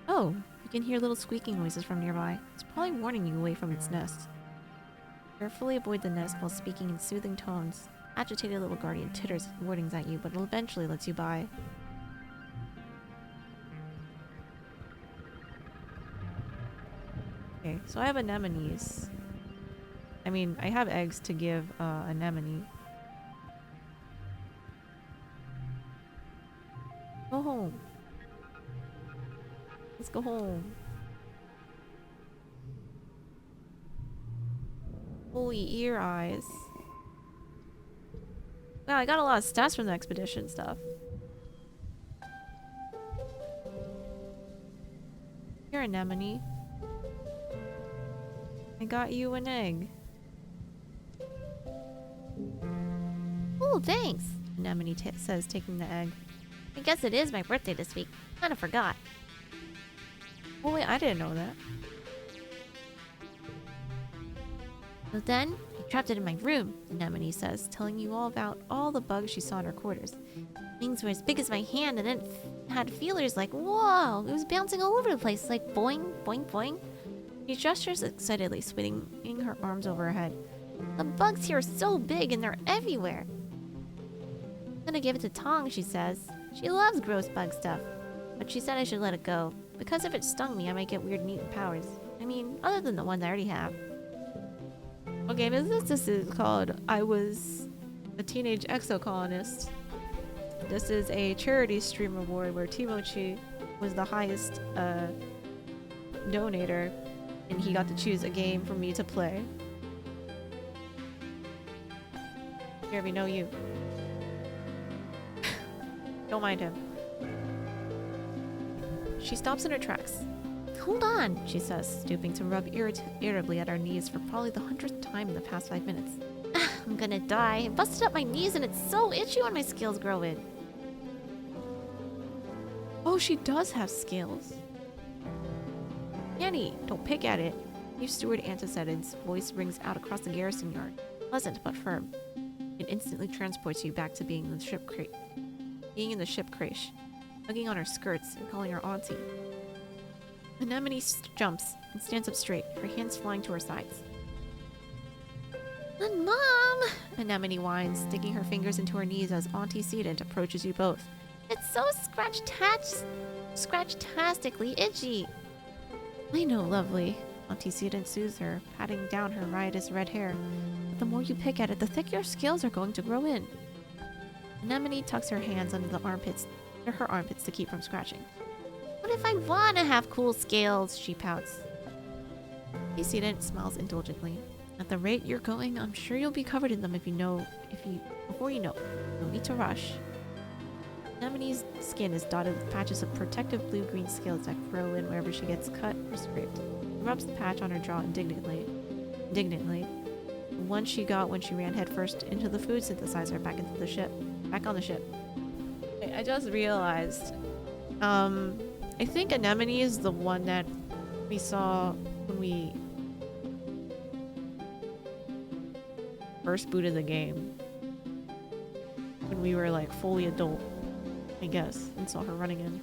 Oh, you can hear little squeaking noises from nearby. It's probably warning you away from its nest. Carefully avoid the nest while speaking in soothing tones. Agitated little guardian titters warnings at you, but eventually lets you by. Okay, so I have anemones. I mean, I have eggs to give anemone. Go home. Let's go home. Holy ear eyes. Wow, I got a lot of stats from the expedition stuff. Here, anemone. I got you an egg. Oh, thanks. Anemone says, taking the egg. I guess it is my birthday this week. Kinda forgot. Oh wait, I didn't know that. So then, I trapped it in my room, Anemone says, telling you all about all the bugs she saw in her quarters. Things were as big as my hand and then had feelers like, whoa! It was bouncing all over the place, like boing, boing, boing. She gestures excitedly, swinging her arms over her head. The bugs here are so big and they're everywhere. I'm gonna give it to Tong, she says. She loves gross bug stuff. But she said I should let it go. Because if it stung me, I might get weird mutant powers. I mean, other than the ones I already have. Okay, this is called I Was a Teenage Exocolonist. This is a charity stream award where Timochi was the highest donator, and he got to choose a game for me to play. Here, we know you. Don't mind him. She stops in her tracks. Hold on, She says, stooping to rub irritably at her knees for probably the 100th time in the past 5 minutes. I'm gonna die. I busted up my knees and it's so itchy when my scales grow in. Oh, she does have scales. Annie, don't pick at it. Chief Steward Antecedent's voice rings out across the garrison yard. Pleasant but firm. It instantly transports you back to being in the ship creche, hugging on her skirts and calling her auntie. Anemone jumps and stands up straight, her hands flying to her sides. And Mom! Anemone whines, sticking her fingers into her knees as Auntie Sedent approaches you both. It's so scratch-tastically itchy. I know, lovely. Antecedent soothes her, patting down her riotous red hair. But the more you pick at it, the thicker your scales are going to grow in. Anemone tucks her hands under her armpits to keep from scratching. What if I want to have cool scales? She pouts. Antecedent smiles indulgently. At the rate you're going, I'm sure you'll be covered in them before you know. No need to rush. Anemone's skin is dotted with patches of protective blue-green scales that grow in wherever she gets cut or scraped. She rubs the patch on her jaw indignantly. The one she got when she ran headfirst into the food synthesizer back on the ship. Wait, I just realized. I think Anemone is the one that we saw when we first booted the game. When we were like fully adult, I guess, and saw her running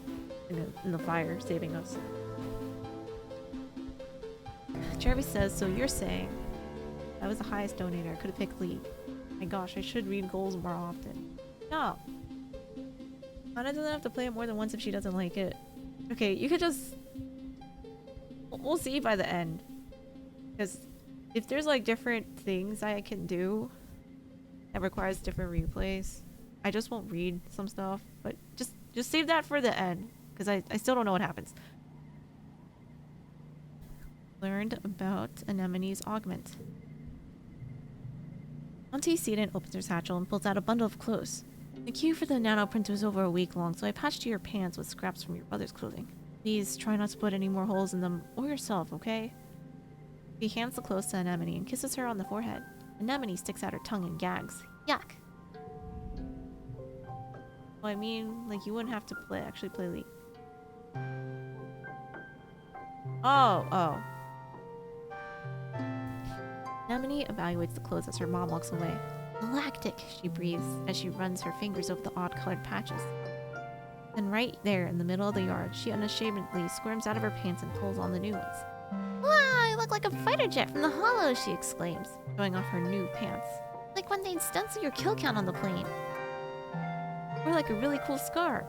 in the fire, saving us. Jeremy says, so you're saying I was the highest donator. I could have picked lead. My gosh, I should read goals more often. No. Anna doesn't have to play it more than once if she doesn't like it. Okay, you could just... We'll see by the end. Because if there's like different things I can do that requires different replays, I just won't read some stuff. But just save that for the end. Because I still don't know what happens. Learned about Anemone's augment. Antecedent opens her satchel and pulls out a bundle of clothes. The queue for the nanoprinter was over a week long, so I patched your pants with scraps from your brother's clothing. Please try not to put any more holes in them, or yourself, okay? He hands the clothes to Anemone and kisses her on the forehead. Anemone sticks out her tongue and gags. Yuck! Well, I mean, like, you wouldn't have to actually play League. Oh. Anemone evaluates the clothes as her mom walks away. Galactic, she breathes as she runs her fingers over the odd-colored patches. Then right there in the middle of the yard, she unashamedly squirms out of her pants and pulls on the new ones. Wow, I look like a fighter jet from the Hollow, she exclaims, showing off her new pants. Like when they'd stencil your kill count on the plane. Or like a really cool scar.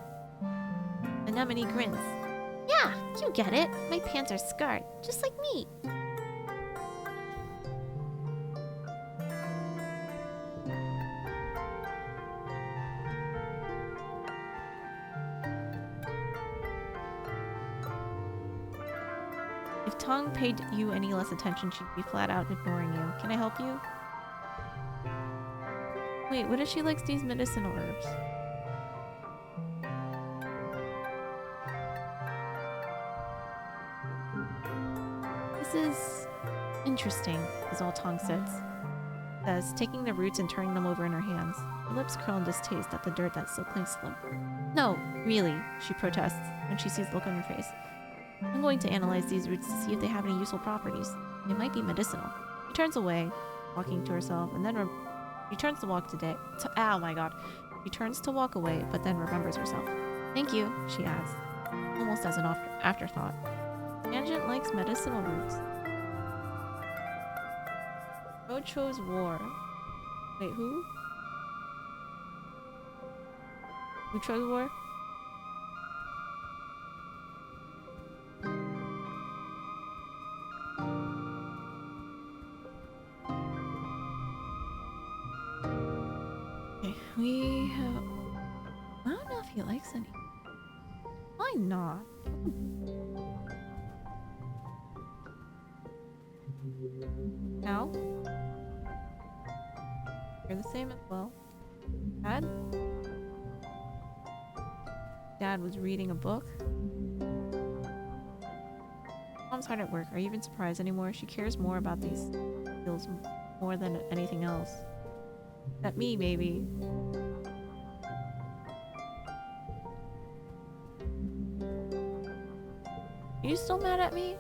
Anemone grins. Yeah, you get it. My pants are scarred, just like me. If Tong paid you any less attention, she'd be flat out ignoring you. Can I help you? Wait, what if she likes these medicinal herbs? This is interesting, is all Tong says, taking the roots and turning them over in her hands. Her lips curl in distaste at the dirt that still clings to them. No, really, she protests when she sees the look on her face. I'm going to analyze these roots to see if they have any useful properties. They might be medicinal. She turns away, walking to herself, and then returns to walk today. Oh my god. She turns to walk away, but then remembers herself. Thank you, she adds, almost as an afterthought. Tangent likes medicinal roots. Bro chose war. Wait, who? Who chose war? We have... I don't know if he likes any. Why not? How? You're the same as well. Dad? Dad was reading a book. Mom's hard at work. Are you even surprised anymore? She cares more about these skills more than anything else. At me, maybe. Are you still mad at me?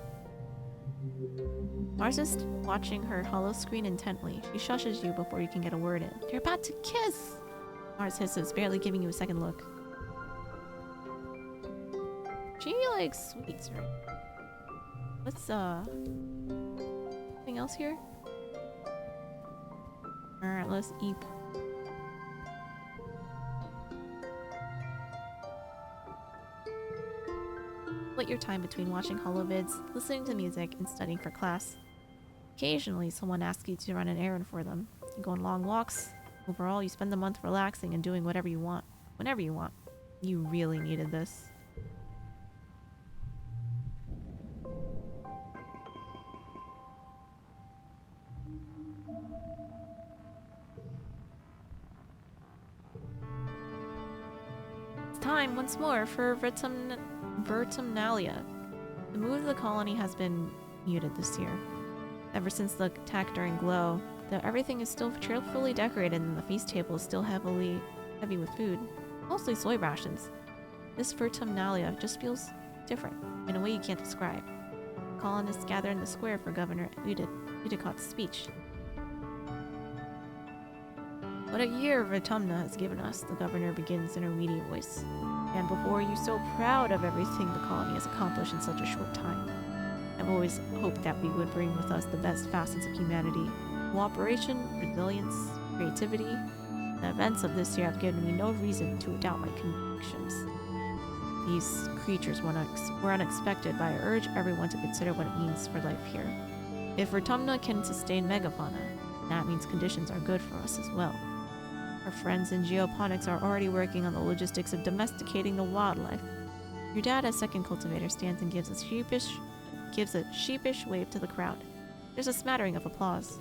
Mars is watching her hollow screen intently. She shushes you before you can get a word in. You're about to kiss! Mars hisses, barely giving you a second look. She likes sweets, right? What's, anything else here? Alright, let's eat. Wait, split your time between watching holovids, listening to music, and studying for class. Occasionally, someone asks you to run an errand for them. You go on long walks. Overall, you spend the month relaxing and doing whatever you want, whenever you want. You really needed this. It's time once more for Vertumnalia. The mood of the colony has been muted this year. Ever since the attack during Glow, though everything is still cheerfully decorated and the feast table is still heavy with food, mostly soy rations. This Vertumnalia just feels different, in a way you can't describe. Colonists gather in the square for Governor Udicott's speech. What a year Vertumna has given us, the governor begins in her weedy voice. And before you, so proud of everything the colony has accomplished in such a short time. I've always hoped that we would bring with us the best facets of humanity. Cooperation, resilience, creativity. The events of this year have given me no reason to doubt my convictions. These creatures were unexpected, but I urge everyone to consider what it means for life here. If Vertumna can sustain megafauna, that means conditions are good for us as well. Our friends in geoponics are already working on the logistics of domesticating the wildlife. Your dad, as second cultivator, stands and gives a sheepish wave to the crowd. There's a smattering of applause.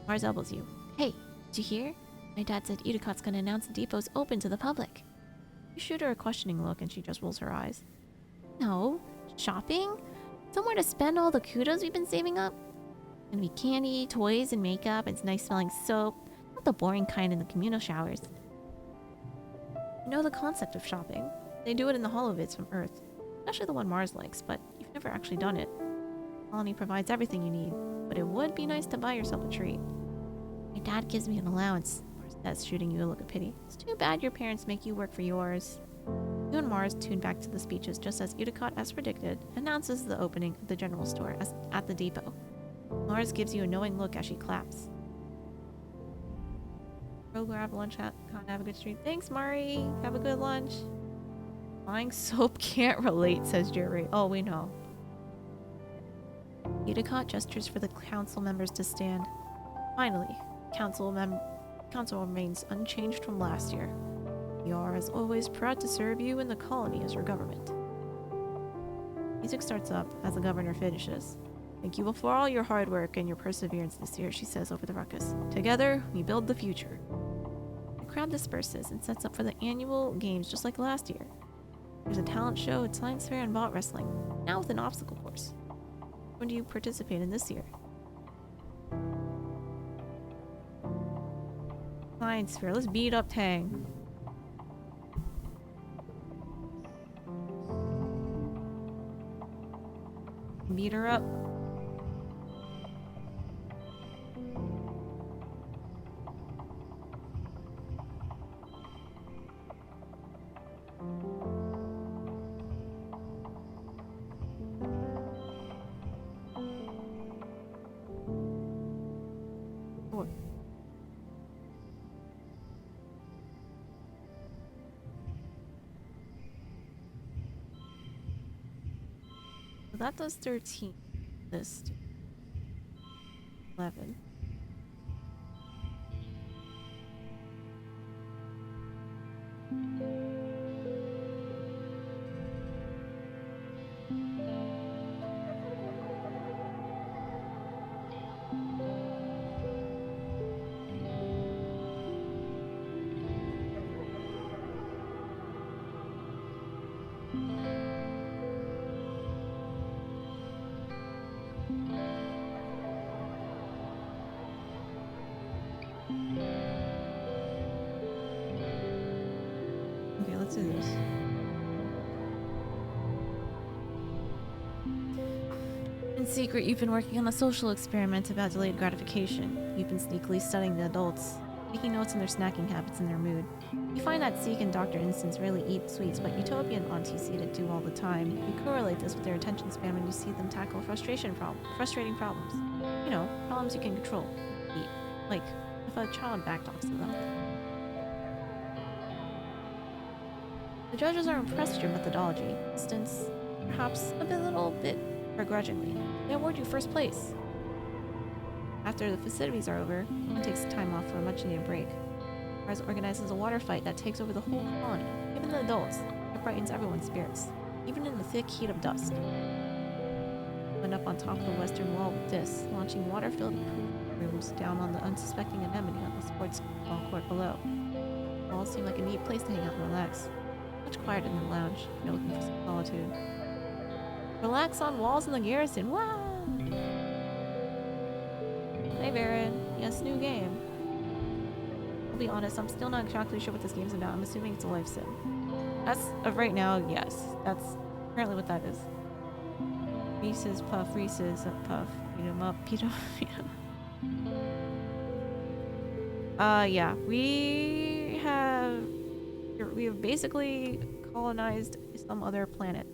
Mars elbows you. Hey, did you hear? My dad said Udicott's gonna announce the depot's open to the public. You shoot her a questioning look and she just rolls her eyes. No, shopping? Somewhere to spend all the kudos we've been saving up? Gonna be candy, toys, and makeup, and nice smelling soap. Not the boring kind in the communal showers. You know the concept of shopping. They do it in the holovids from Earth, especially the one Mars likes, but you've never actually done it. The colony provides everything you need, but it would be nice to buy yourself a treat. My dad gives me an allowance, Mars says, shooting you a look of pity. It's too bad your parents make you work for yours. You and Mars tune back to the speeches just as Udicott, as predicted, announces the opening of the general store at the depot. Mars gives you a knowing look as she claps. Go grab lunch, have a good stream. Thanks, Mari. Have a good lunch. Buying soap can't relate, says Jerry. Oh, we know. Udicott gestures for the council members to stand. Finally, council remains unchanged from last year. We are, as always, proud to serve you and the colony as your government. Music starts up as the governor finishes. Thank you for all your hard work and your perseverance this year, she says over the ruckus. Together, we build the future. The crowd disperses and sets up for the annual games just like last year. There's a talent show, a science fair, and bot wrestling, now with an obstacle course. When do you participate in this year? Science fair, let's beat up Tang. Beat her up. That does 13. This 11. Okay, let's do this. In secret, you've been working on a social experiment about delayed gratification. You've been sneakily studying the adults, taking notes on their snacking habits and their mood. You find that Zeke and Dr. Instance rarely eat sweets, but Utopia and Auntie Sita do all the time. You correlate this with their attention span when you see them tackle frustrating problems. You know, problems you can control. Eat. Like, if a child backtalks to them. The judges are impressed with your methodology. Instance, perhaps a little bit begrudgingly. They award you first place. After the festivities are over, everyone takes time off for a much-needed break. Mars organizes a water fight that takes over the whole colony. Even the adults, it brightens everyone's spirits, even in the thick heat of dusk. Went up on top of the western wall with this, launching water-filled rooms down on the unsuspecting anemone on the sports ball court below. It all seemed like a neat place to hang out and relax. Much quieter than the lounge, if you're looking for some solitude. Relax on walls in the garrison, wow! Hey Baron, yes, new game. I'll be honest, I'm still not exactly sure what this game's about. I'm assuming it's a life sim. That's, right now, yes. That's apparently what that is. Reese's Puff, Reese's Puff. Beat 'em up, beat 'em up. Yeah. We have basically colonized some other planet.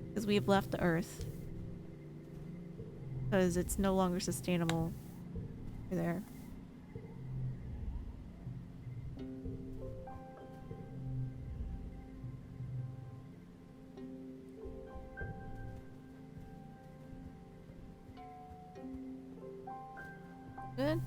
Because we have left the Earth. Because it's no longer sustainable there. Good.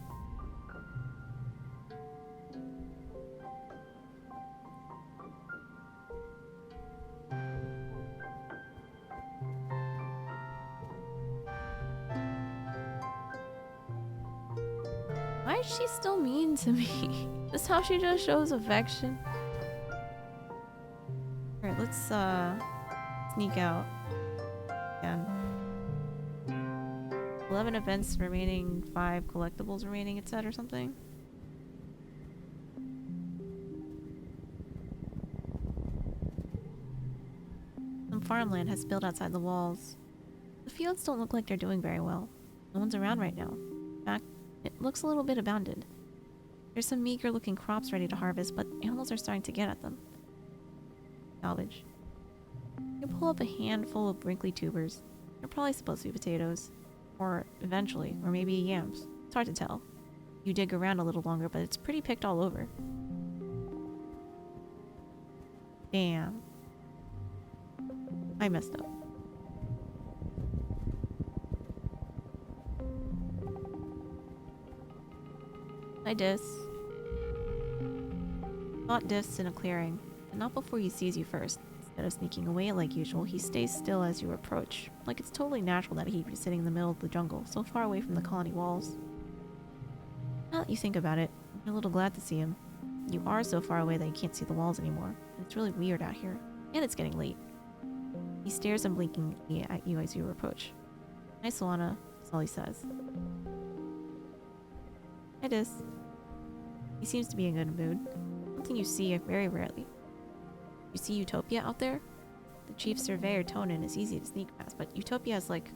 Why is she still mean to me? This how she just shows affection? Alright, let's sneak out. Again. 11 events remaining, 5 collectibles remaining, it said, or something. Some farmland has spilled outside the walls. The fields don't look like they're doing very well. No one's around right now. In fact, it looks a little bit abandoned. There's some meager looking crops ready to harvest, but animals are starting to get at them. Salvage. You pull up a handful of wrinkly tubers. They're probably supposed to be potatoes. Or eventually, or maybe yams. It's hard to tell. You dig around a little longer, but it's pretty picked all over. Damn. I messed up. Hi, Dis. Spot Dis in a clearing, but not before he sees you first. Instead of sneaking away like usual, he stays still as you approach. Like it's totally natural that he'd be sitting in the middle of the jungle, so far away from the colony walls. Now that you think about it, you're a little glad to see him. You are so far away that you can't see the walls anymore, and it's really weird out here. And it's getting late. He stares unblinkingly at you as you approach. Hi, Solana, is all he says. Hi, Dis. He seems to be in good mood. Something you see very rarely. You see Utopia out there? The chief surveyor Tonin is easy to sneak past, but Utopia has like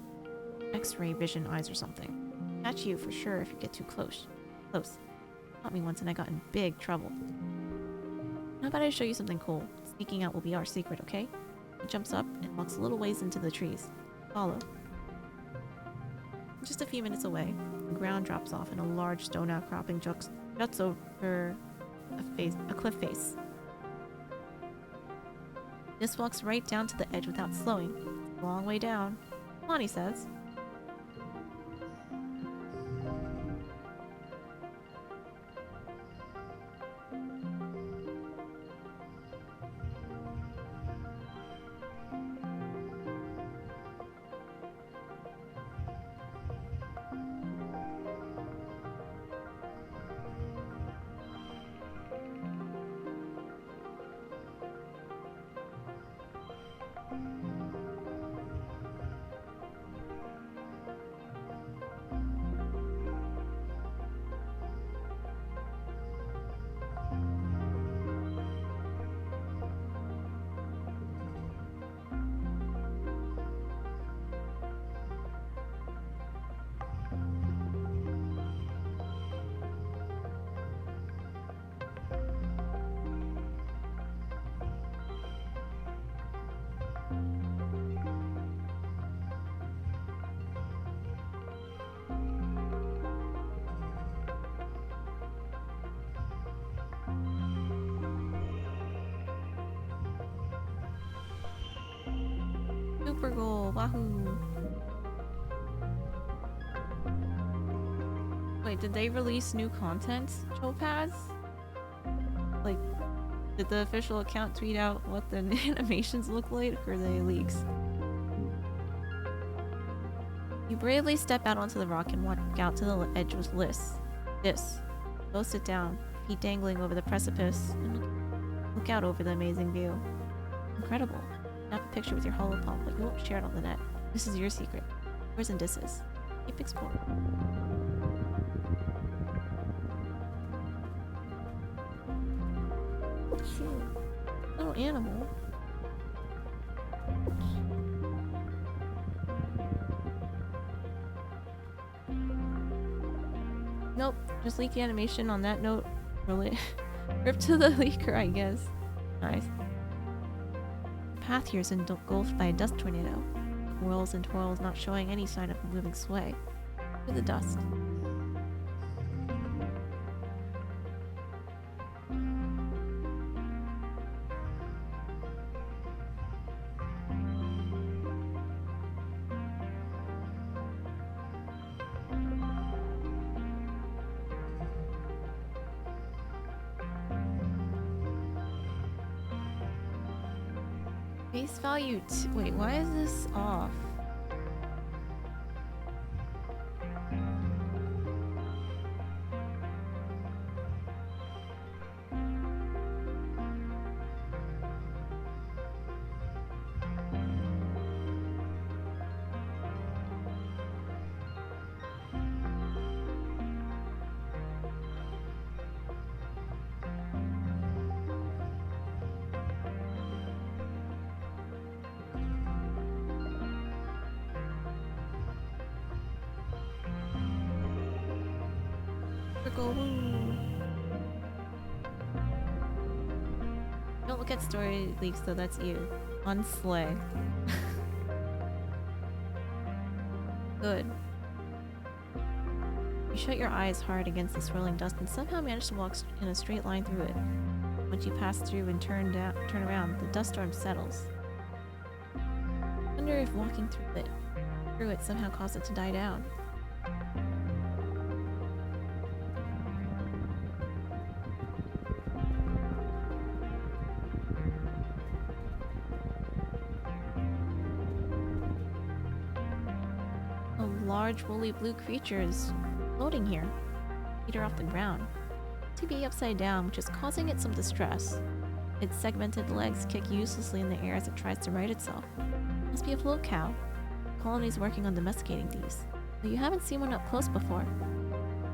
X-ray vision eyes or something. Catch you for sure if you get too close. Caught me once and I got in big trouble. How about I show you something cool? Sneaking out will be our secret, okay? He jumps up and walks a little ways into the trees. Follow. Just a few minutes away, the ground drops off and a large stone outcropping juts over a cliff face. This walks right down to the edge without slowing. It's a long way down. Come on, he says. Super goal! Wahoo! Wait, did they release new content, Topaz? Like, did the official account tweet out what the animations look like, or are they leaks? You bravely step out onto the rock and walk out to the edge with this. Go sit down, feet dangling over the precipice, and look out over the amazing view. Incredible. Snap a picture with your holopalm, but you won't share it on the net. This is your secret. Yours and Dis's. Keep exploring. Little animal. Nope, just leak animation on that note. Really, rip to the leaker, I guess. Nice. The path here is engulfed by a dust tornado. Whirls and twirls, not showing any sign of moving sway. Through the dust. Face value wait, why is this off? Don't look at story leaks though, that's you. On Slay. Good. You shut your eyes hard against the swirling dust and somehow manage to walk in a straight line through it. Once you pass through and turn around, the dust storm settles. I wonder if walking through it somehow caused it to die down. Large woolly blue creature is floating here. Feet are off the ground. To be upside down, which is causing it some distress. Its segmented legs kick uselessly in the air as it tries to right itself. Must be a float cow. The colony's working on domesticating these, but you haven't seen one up close before.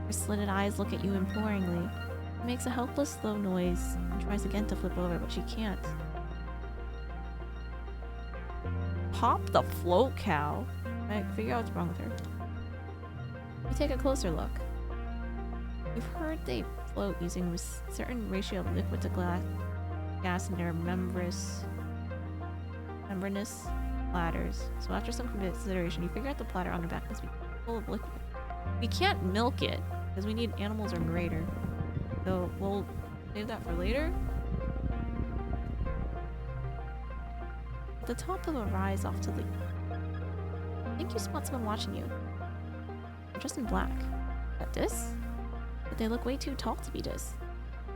Her slitted eyes look at you imploringly. It makes a helpless low noise and tries again to flip over, but she can't. Pop the float cow. Right, figure out what's wrong with her. You take a closer look. You've heard they float using a certain ratio of liquid to gas in their membranous platters. So after some consideration, you figure out the platter on the back must be full of liquid. We can't milk it, because we need animals or greater. So we'll save that for later. At the top of a rise off to the... I think you spot someone watching you. They're dressed in black. Is that Dis? But they look way too tall to be Dis.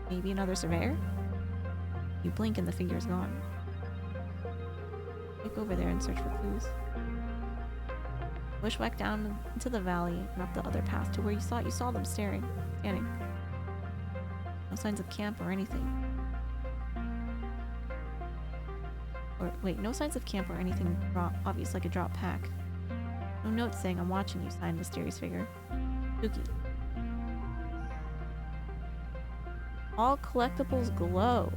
Maybe another surveyor? You blink and the figure's gone. Take over there and search for clues. Bushwhack down into the valley and up the other path to where you saw them standing. No signs of camp or anything. Or wait, no signs of camp or anything obvious like a drop pack. No note saying I'm watching you, signed mysterious figure. Spooky. All collectibles glow.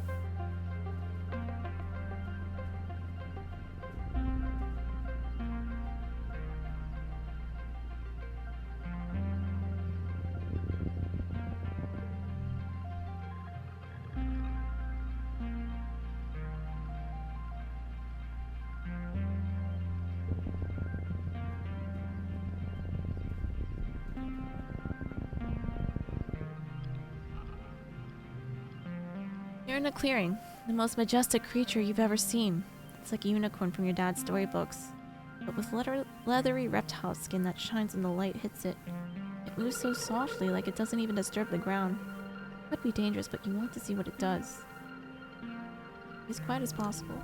You're in a clearing. The most majestic creature you've ever seen. It's like a unicorn from your dad's storybooks. but with leathery reptile skin that shines when the light hits it. It moves so softly, like it doesn't even disturb the ground. It could be dangerous, but you want to see what it does. Be as quiet as possible.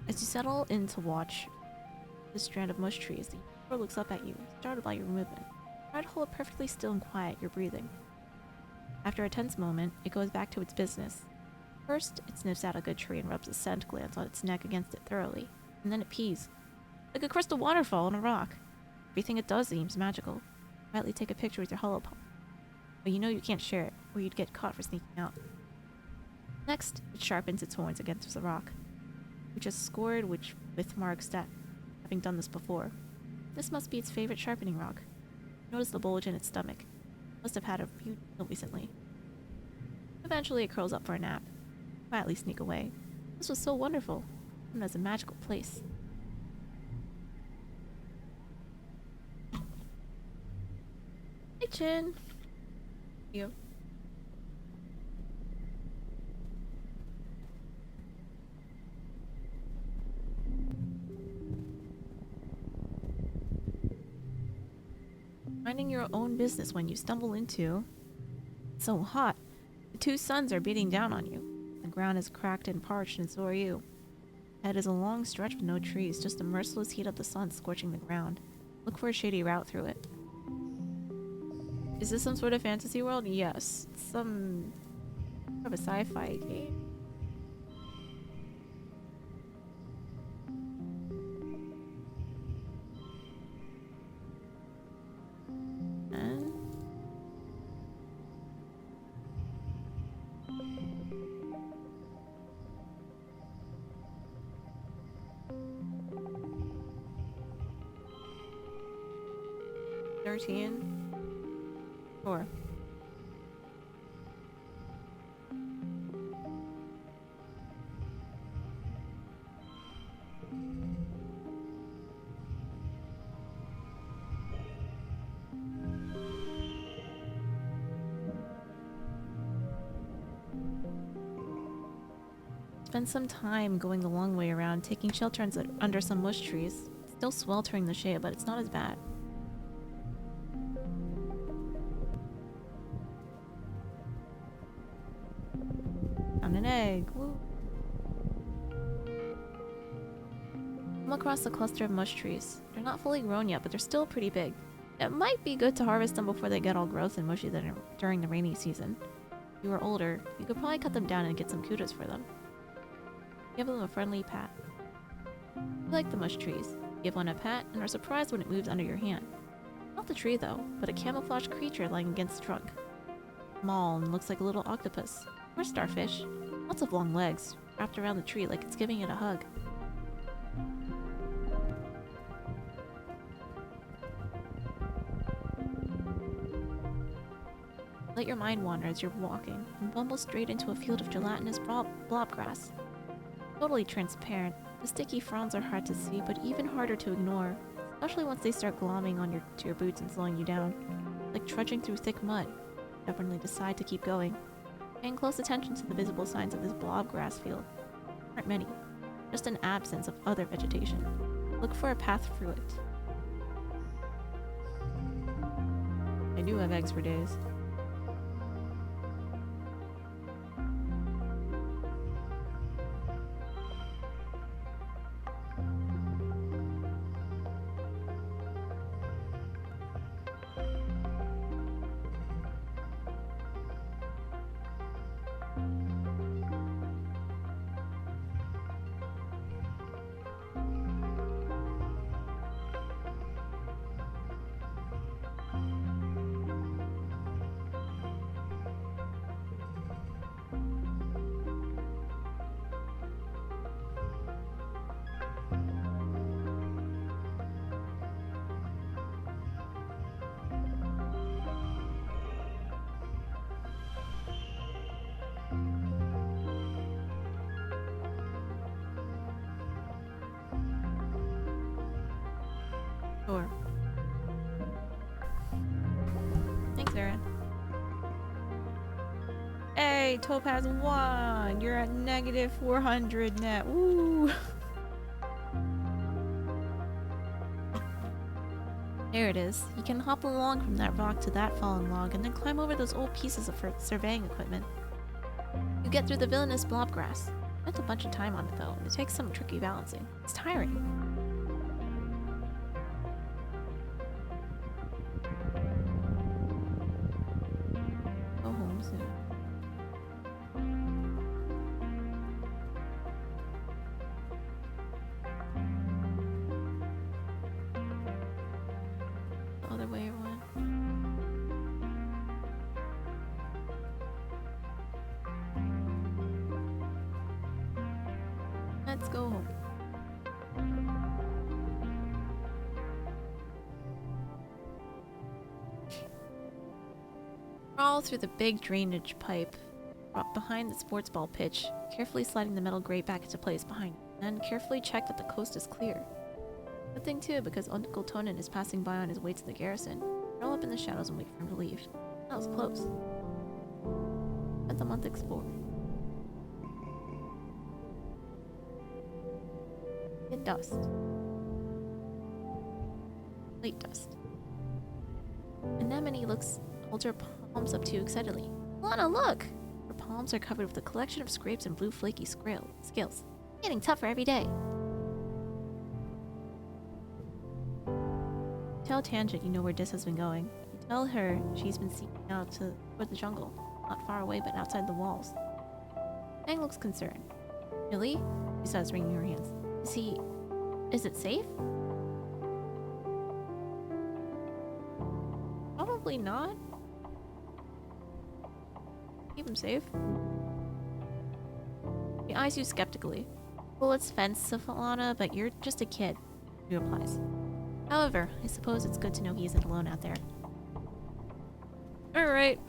As you settle in to watch the strand of mush trees, the unicorn looks up at you, startled by your movement. Try to hold perfectly still and quiet your breathing. After a tense moment, it goes back to its business. First, it sniffs out a good tree and rubs a scent glands on its neck against it thoroughly, and then it pees. Like a crystal waterfall on a rock. Everything it does seems magical. Quietly take a picture with your hollow palm. But you know you can't share it, or you'd get caught for sneaking out. Next, it sharpens its horns against the rock, which is scored with marks that, having done this before. This must be its favorite sharpening rock. Notice the bulge in its stomach. Must have had a few recently. Eventually it curls up for a nap. Quietly sneak away. This was so wonderful. And as a magical place. Hey Chin. You. Minding your own business when you stumble into. It's so hot. The two suns are beating down on you. The ground is cracked and parched, and so are you. Ahead is a long stretch with no trees, just the merciless heat of the sun scorching the ground. Look for a shady route through it. Is this some sort of fantasy world? Yes. It's some sort of a sci-fi game. And 13. 4. Spend some time going the long way around, taking shelter under some mush trees. It's still sweltering in the shade, but it's not as bad. Found an egg. Woo. Come across a cluster of mush trees. They're not fully grown yet, but they're still pretty big. It might be good to harvest them before they get all gross and mushy during the rainy season. If you were older, you could probably cut them down and get some kudos for them. Give them a friendly pat. You like the mush trees. Give one a pat and are surprised when it moves under your hand. Not the tree though, but a camouflaged creature lying against the trunk. Small and looks like a little octopus. Or starfish. Lots of long legs, wrapped around the tree like it's giving it a hug. Let your mind wander as you're walking and bumble straight into a field of gelatinous blob grass. Totally transparent, the sticky fronds are hard to see, but even harder to ignore, especially once they start glomming to your boots and slowing you down. Like trudging through thick mud, you stubbornly decide to keep going. Paying close attention to the visible signs of this blob grass field. There aren't many, just an absence of other vegetation. Look for a path through it. I do have eggs for days. Yay! Topaz won! You're at negative 400 net. Woo! There it is. You can hop along from that rock to that fallen log and then climb over those old pieces of surveying equipment. You get through the villainous blob grass. Spent a bunch of time on it though, and it takes some tricky balancing. It's tiring. Go home soon. The other way it went. Let's go home. Crawl through the big drainage pipe behind the sports ball pitch, carefully sliding the metal grate back into place behind you, then carefully check that the coast is clear. Good thing too, because Uncle Tonin is passing by on his way to the garrison. Curl up in the shadows and wait for him to leave. That was close. Spent the month exploring. In dust. Late dust. Anemone holds her palms up too excitedly. Lana, look! Her palms are covered with a collection of scrapes and blue flaky scales. Getting tougher every day. Tell Tangent you know where Dis has been going. You tell her she's been seeking out toward the jungle. Not far away, but outside the walls. Fang looks concerned. Really? She says, wringing her hands. Is it safe? Probably not. Keep him safe. He eyes you skeptically. Well, it's fenced, Lana, but you're just a kid. She replies. However, I suppose it's good to know he isn't alone out there. Alright.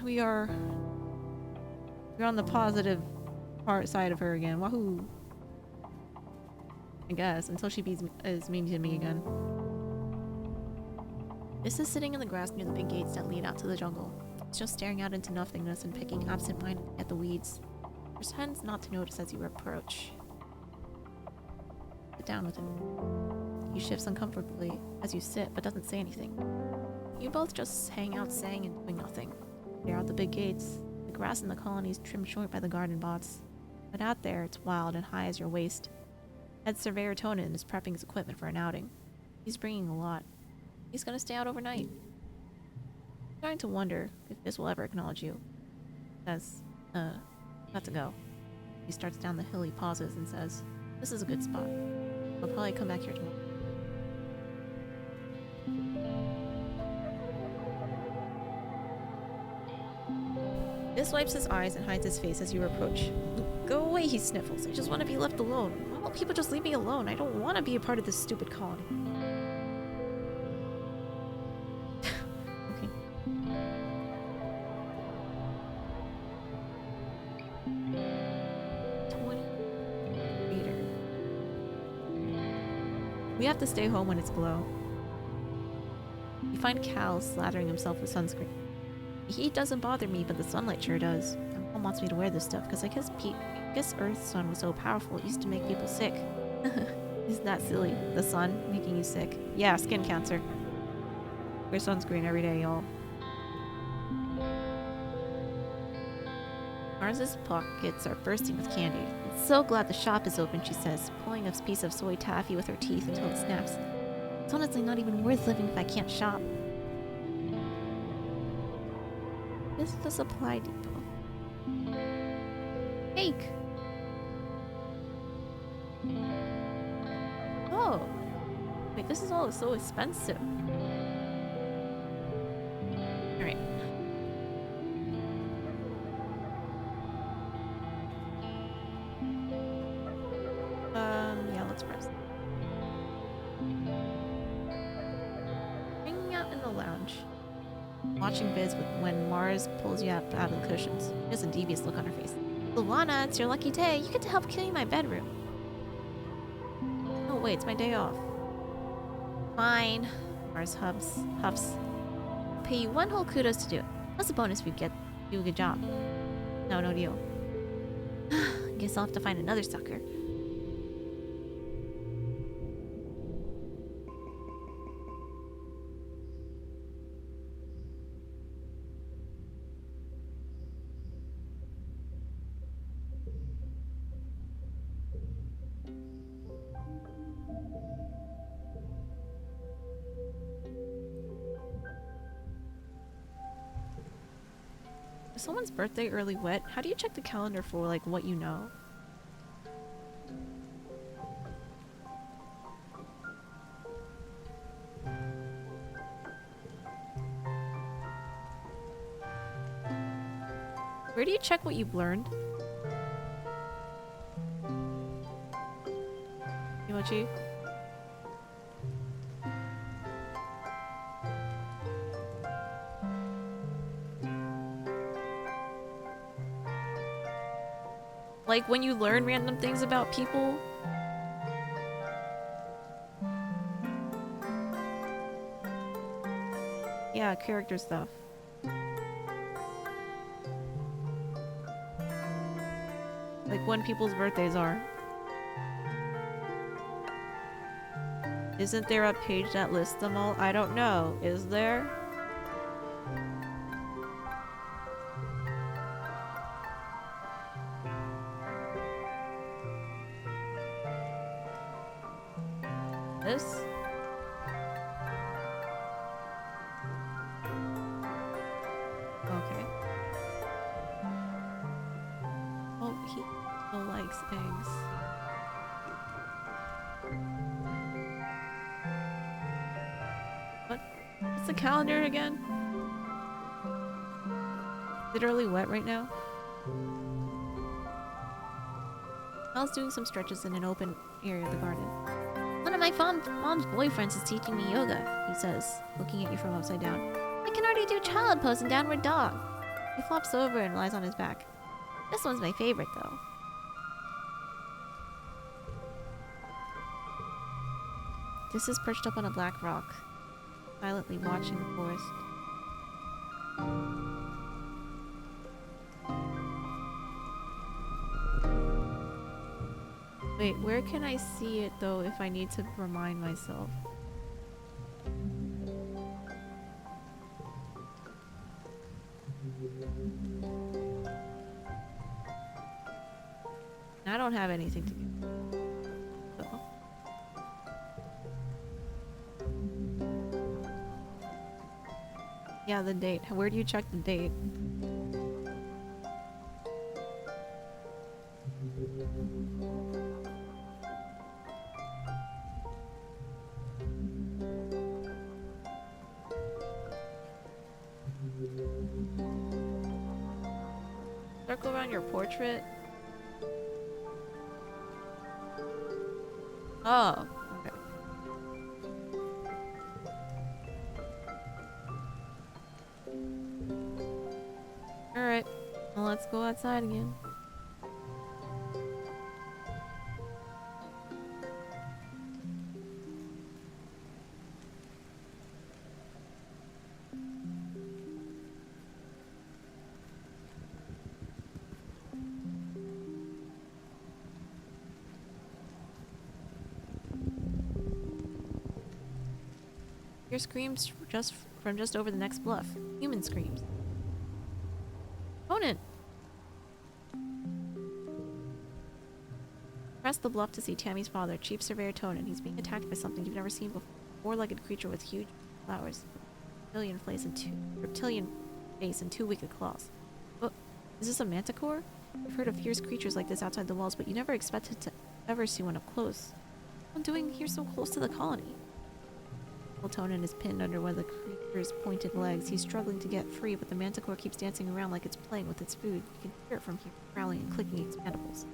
We're on the positive side of her again. Wahoo! I guess, until she is mean to me again. This is sitting in the grass near the big gates that lead out to the jungle. It's just staring out into nothingness and picking absent-mindedly at the weeds. Pretends not to notice as you approach. Sit down with him. He shifts uncomfortably as you sit, but doesn't say anything. You both just hang out saying and doing nothing. Stare out the big gates. The grass in the colony is trimmed short by the garden bots. But out there, it's wild and high as your waist. Head Surveyor Tonin is prepping his equipment for an outing. He's bringing a lot. He's gonna stay out overnight. I'm starting to wonder if this will ever acknowledge you. Says, got to go. He starts down the hill, he pauses and says, this is a good spot. I'll probably come back here tomorrow. This wipes his eyes and hides his face as you approach. Go away, he sniffles. I just want to be left alone. Why won't people just leave me alone? I don't want to be a part of this stupid colony. Okay. 20 meter. We have to stay home when it's below. You find Cal slathering himself with sunscreen. The heat doesn't bother me, but the sunlight sure does. My mom wants me to wear this stuff because I guess Earth's sun was so powerful it used to make people sick. Isn't that silly? The sun making you sick. Yeah, skin cancer. Wear sunscreen every day, y'all. Mars's pockets are bursting with candy. I'm so glad the shop is open, she says, pulling a piece of soy taffy with her teeth until it snaps. It's honestly not even worth living if I can't shop. This is the supply depot. Cake! Oh! Wait, this is all so expensive. Alright. Yeah, let's press. Hanging out in the lounge. Watching vids when Mars pulls you up out of the cushions. She has a devious look on her face. Luana, it's your lucky day. You get to help clean my bedroom. Oh wait, it's my day off. Fine. Mars huffs. I'll pay you one whole kudos to do it. Plus a bonus if you do a good job. No deal. Guess I'll have to find another sucker. Is someone's birthday early wet? How do you check the calendar for, like, what you know? Where do you check what you've learned? Kimochi? Like when you learn random things about people? Yeah, character stuff. Like when people's birthdays are. Isn't there a page that lists them all? I don't know. Is there? This? Okay. Oh, he still likes eggs. What's the calendar again? Literally wet right now. Mel's doing some stretches in an open area of the garden. One of my mom's boyfriends is teaching me yoga, he says, looking at you from upside down. I can already do child pose and downward dog. He flops over and lies on his back. This one's my favorite, though. This is perched up on a black rock, silently watching the forest. Wait, where can I see it though if I need to remind myself? I don't have anything to do. So. Yeah, the date. Where do you check the date? Circle around your portrait. Oh, okay. Alright, well, let's go outside again. Your screams from just over the next bluff. Human screams. Opponent! Press the bluff to see Tammy's father, Chief Surveyor Tonin. He's being attacked by something you've never seen before. A four-legged creature with huge flowers. Reptilian face and two wicked claws. Oh, is this a manticore? I've heard of fierce creatures like this outside the walls, but you never expected to ever see one up close. What's one doing here so close to the colony? Tonin is pinned under one of the creature's pointed legs. He's struggling to get free, but the manticore keeps dancing around like it's playing with its food. You can hear it from here, growling and clicking its mandibles.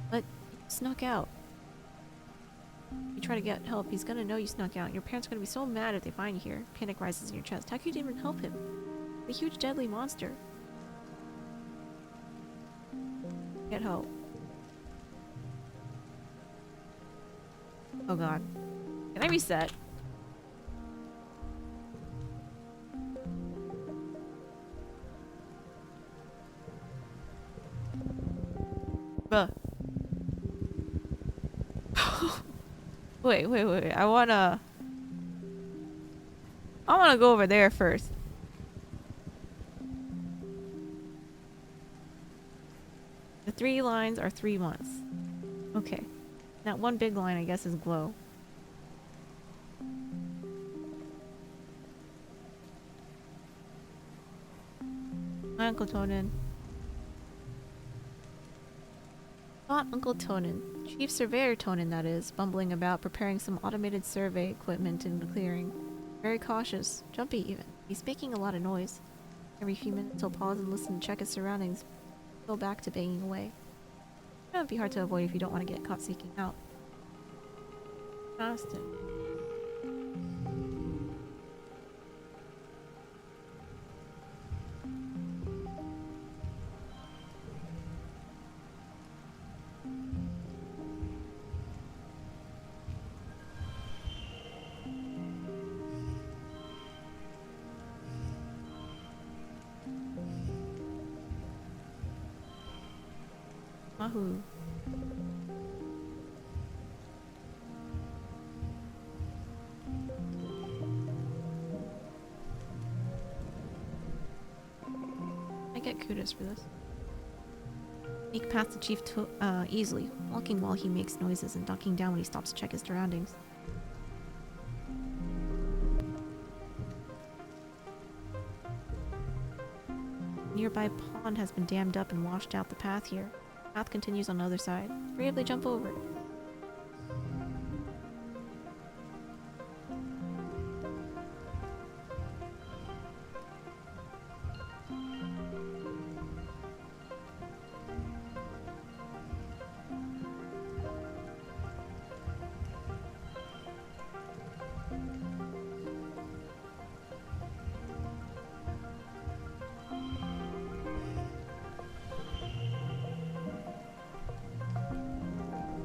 But you snuck out. You try to get help, he's gonna know you snuck out. Your parents are gonna be so mad if they find you here. Panic rises in your chest. How could you even help him? The huge deadly monster. Get help. Oh god. Can I reset? Bruh. Wait. I wanna go over there first. The 3 lines are 3 months. Okay. That one big line, I guess, is glow. Hi, Uncle Tonin. Not Uncle Tonin. Chief Surveyor Tonin, that is, bumbling about, preparing some automated survey equipment in the clearing. Very cautious. Jumpy, even. He's making a lot of noise. Every few minutes he'll pause and listen to check his surroundings. Go back to banging away. That would be hard to avoid if you don't want to get caught sneaking out. Austin. Wahoo. I get kudos for this. Sneak past the chief easily, walking while he makes noises and ducking down when he stops to check his surroundings. A nearby pond has been dammed up and washed out the path here. The path continues on the other side. Bravely jump over it.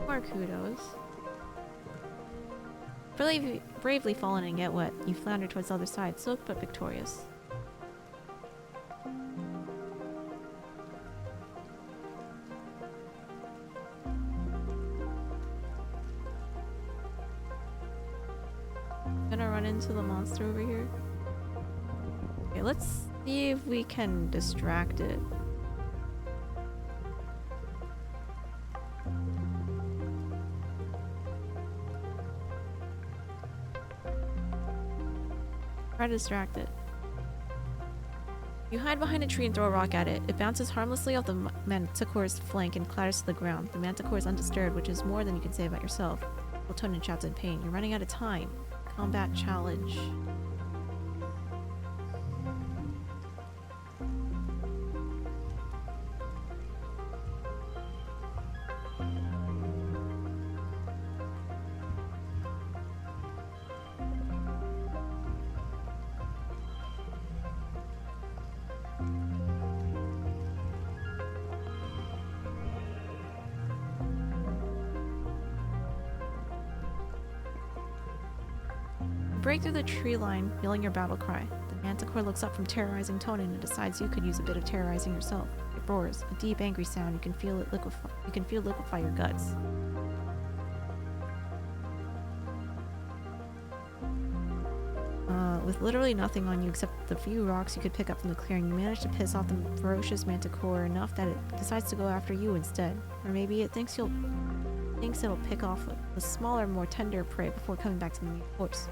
More kudos. Bravely fallen and get wet, you flounder towards the other side, soaked but victorious. Gonna run into the monster over here. Okay, let's see if we can distract it. Try to distract it. You hide behind a tree and throw a rock at it. It bounces harmlessly off the manticore's flank and clatters to the ground. The manticore is undisturbed, which is more than you can say about yourself. Tonin shouts in pain. You're running out of time. Combat challenge. Break through the tree line, yelling your battle cry. The manticore looks up from terrorizing Tonin and decides you could use a bit of terrorizing yourself. It roars, a deep, angry sound. You can feel it liquefy your guts. With literally nothing on you except the few rocks you could pick up from the clearing, you manage to piss off the ferocious manticore enough that it decides to go after you instead. Or maybe it thinks it'll pick off the smaller, more tender prey before coming back to the main course.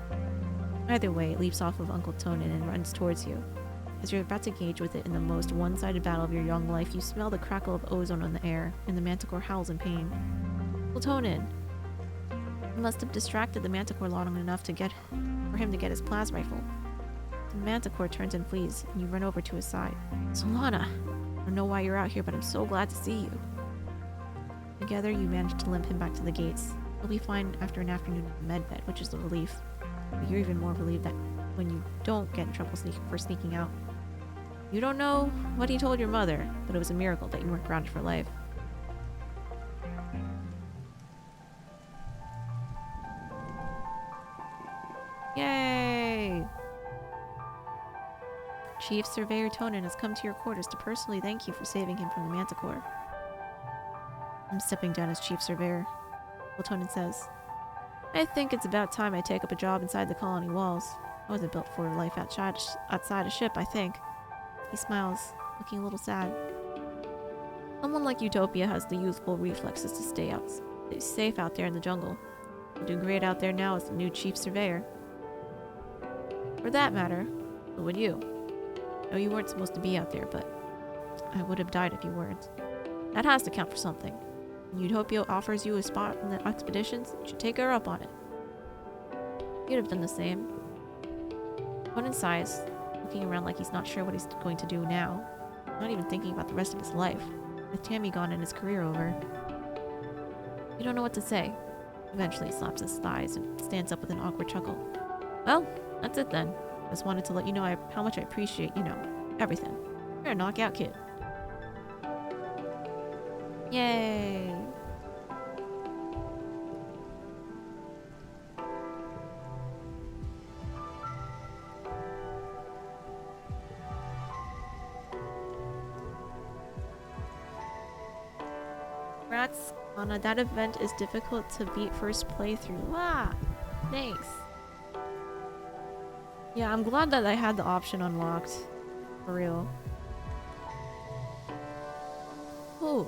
Either way, it leaps off of Uncle Tonin and runs towards you. As you're about to engage with it in the most one-sided battle of your young life, you smell the crackle of ozone in the air, and the manticore howls in pain. Uncle Tonin! You must have distracted the manticore long enough for him to get his plasma rifle. The manticore turns and flees, and you run over to his side. Solana! I don't know why you're out here, but I'm so glad to see you. Together, you manage to limp him back to the gates. He'll be fine after an afternoon in the medbed, which is a relief. But you're even more relieved that when you don't get in trouble for sneaking out. You don't know what he told your mother, but it was a miracle that you weren't grounded for life. Yay! Chief Surveyor Tonin has come to your quarters to personally thank you for saving him from the manticore. I'm stepping down as chief surveyor, Platonin says. I think it's about time I take up a job inside the colony walls. I wasn't built for life outside a ship, I think. He smiles, looking a little sad. Someone like Utopia has the youthful reflexes to stay safe out there in the jungle. You're doing great out there now as the new chief surveyor. For that matter, so would you. No, you weren't supposed to be out there, but I would have died if you weren't. That has to count for something. When Utopia offers you a spot in the expeditions, you should take her up on it. You'd have done the same. Conan sighs, looking around like he's not sure what he's going to do now. Not even thinking about the rest of his life, with Tammy gone and his career over. You don't know what to say. Eventually he slaps his thighs and stands up with an awkward chuckle. Well, that's it then. Just wanted to let you know how much I appreciate, everything. You're a knockout kid. Yay! Congrats, Anna. That event is difficult to beat first playthrough. Wow! Thanks. Yeah, I'm glad that I had the option unlocked. For real. Ooh.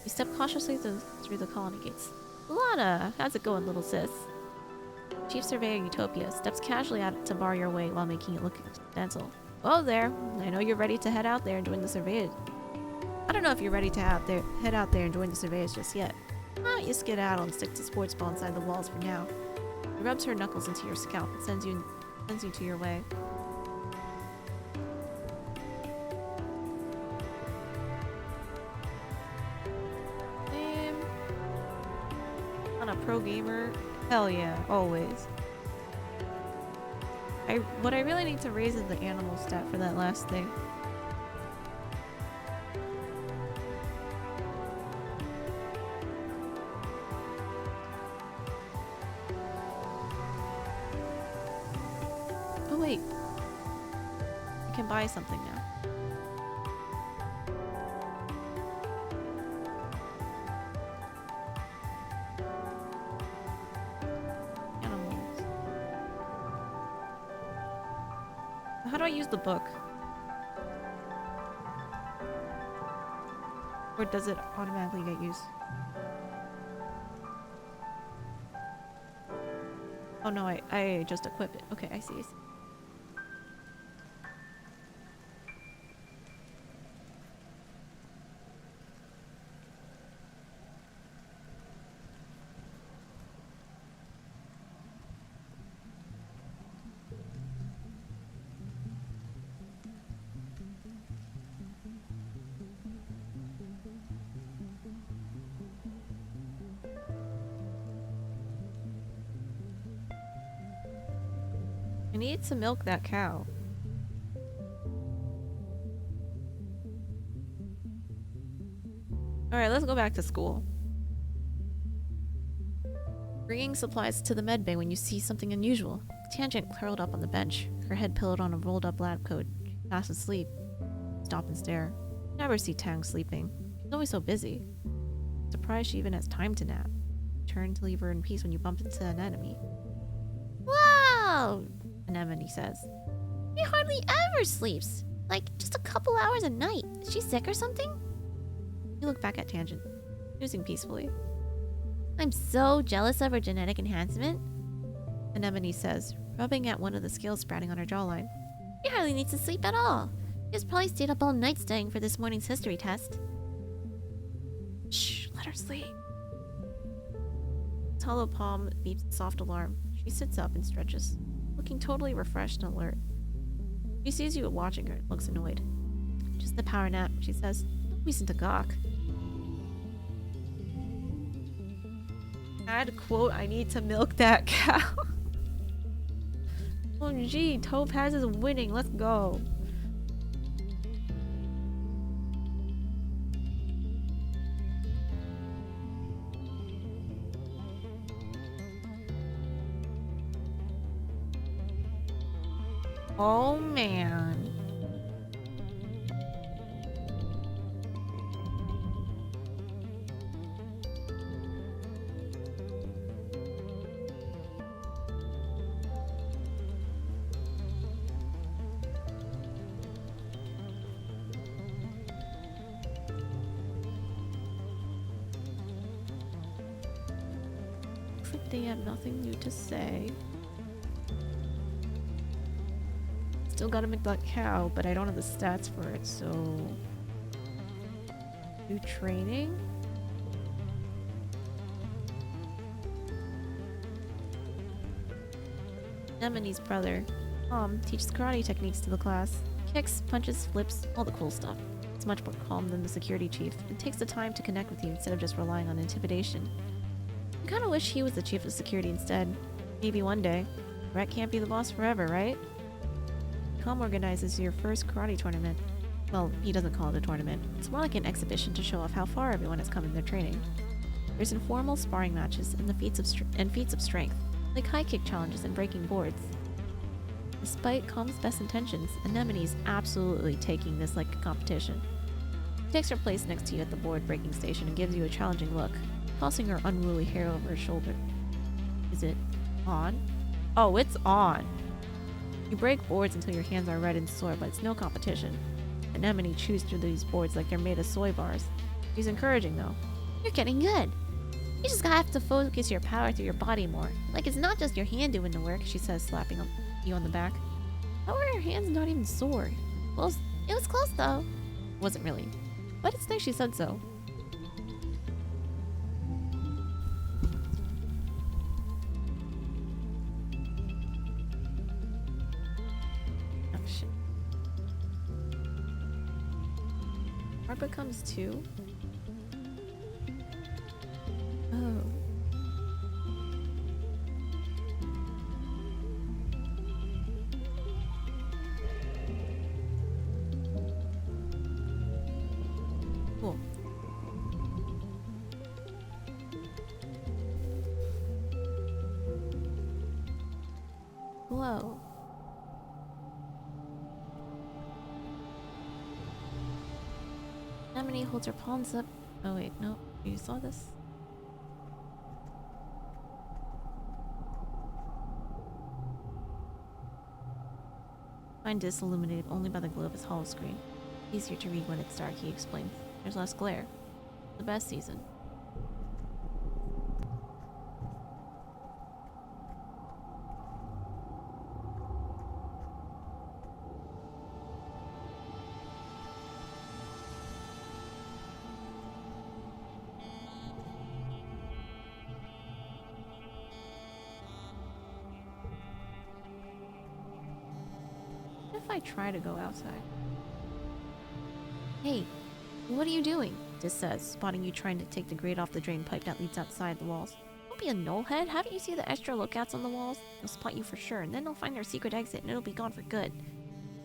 You step cautiously through the colony gates. Lana, how's it going, little sis? Chief Surveyor Utopia steps casually out to bar your way while making it look accidental. Whoa there, I know you're ready to head out there and join the surveyors. I don't know if you're ready to head out there and join the surveyors just yet. Why don't you skedaddle and stick to sports ball inside the walls for now? She rubs her knuckles into your scalp and sends you to your way. On a pro gamer? Hell yeah, always. What I really need to raise is the animal stat for that last thing. Oh wait. I can buy something now. How do I use the book? Or does it automatically get used? Oh no, I just equip it. Okay, I see. I need to milk that cow. Alright, let's go back to school. Bringing supplies to the med bay when you see something unusual. Tangent curled up on the bench, her head pillowed on a rolled up lab coat. Fast asleep. Stop and stare. Never see Tang sleeping. She's always so busy. Surprised she even has time to nap. Turn to leave her in peace when you bump into an enemy. Whoa! Anemone says. She hardly ever sleeps. Like, just a couple hours a night. Is she sick or something? You look back at Tangent, snoozing peacefully. I'm so jealous of her genetic enhancement. Anemone says, rubbing at one of the scales sprouting on her jawline. She hardly needs to sleep at all. She has probably stayed up all night studying for this morning's history test. Shh, let her sleep. His hollow palm beeps a soft alarm. She sits up and stretches, looking totally refreshed and alert. She sees you watching her and looks annoyed. Just a power nap, she says. No reason to gawk. Add quote, I need to milk that cow. Oh gee, Topaz is winning, let's go. Oh man. like they have nothing new to say. Still gotta make that cow, but I don't have the stats for it, so... New training? Anemone's brother, Tom, teaches karate techniques to the class. Kicks, punches, flips, all the cool stuff. It's much more calm than the security chief, and takes the time to connect with you instead of just relying on intimidation. I kinda wish he was the chief of security instead. Maybe one day. Brett can't be the boss forever, right? Tom organizes your first karate tournament. Well, he doesn't call it a tournament. It's more like an exhibition to show off how far everyone has come in their training. There's informal sparring matches and feats of strength, like high kick challenges and breaking boards. Despite Calm's best intentions, Anemone is absolutely taking this like a competition. She takes her place next to you at the board breaking station and gives you a challenging look, tossing her unruly hair over her shoulder. Is it on? Oh, it's on! You break boards until your hands are red and sore, but it's no competition. Anemone chews through these boards like they're made of soy bars. She's encouraging though. You're getting good. You just gotta have to focus your power through your body more. Like it's not just your hand doing the work, She says, slapping you on the back. How are your hands not even sore? Well, it was close though. Wasn't really. But it's nice she said so. Oh shit. Art becomes 2? Oh. Cool. Glow. Anemone holds her palms up. Oh wait, no. You saw this? Find is illuminated only by the glow of his hollow screen. Easier to read when it's dark, he explains. There's less glare. The best season. What if I try to go outside? Hey, what are you doing? Dis says, spotting you trying to take the grate off the drain pipe that leads outside the walls. Don't be a nullhead. Haven't you seen the extra lookouts on the walls? They'll spot you for sure, and then they'll find their secret exit, and it'll be gone for good.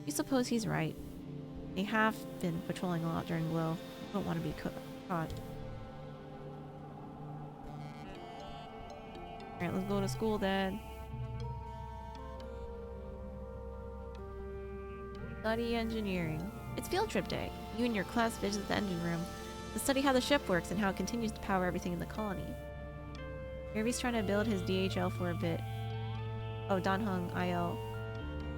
You suppose he's right. They have been patrolling a lot during Glow. Don't want to be caught. Alright, let's go to school then. Study engineering. It's field trip day. You and your class visit the engine room to study how the ship works and how it continues to power everything in the colony. Kirby's trying to build his DHL for a bit. Oh, Danhung IL.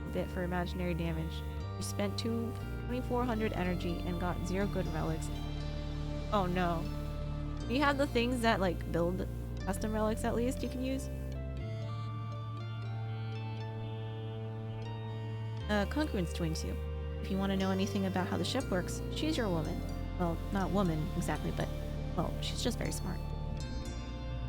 A bit for imaginary damage. You spent 2,400 energy and got 0 good relics. Oh no. Do you have the things that like build custom relics at least you can use? Congruence joins you. If you want to know anything about how the ship works, she's your woman. Well, not woman exactly, but, well, she's just very smart.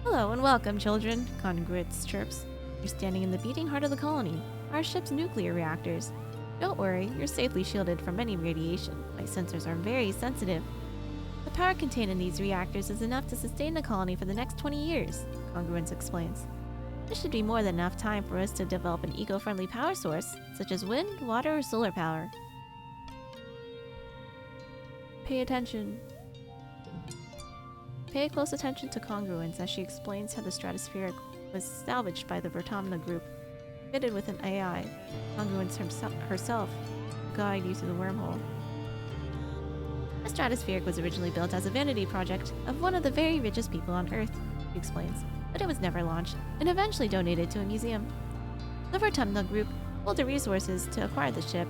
Hello and welcome, children, Congruence chirps. You're standing in the beating heart of the colony, our ship's nuclear reactors. Don't worry, you're safely shielded from any radiation. My sensors are very sensitive. The power contained in these reactors is enough to sustain the colony for the next 20 years, Congruence explains. This should be more than enough time for us to develop an eco-friendly power source, such as wind, water, or solar power. Pay attention. Pay close attention to Congruence as she explains how the Stratospheric was salvaged by the Vertamna group, fitted with an AI, Congruence herself, to guide you through the wormhole. The Stratospheric was originally built as a vanity project of one of the very richest people on Earth, she explains, but it was never launched and eventually donated to a museum. The Vertamna group pulled the resources to acquire the ship.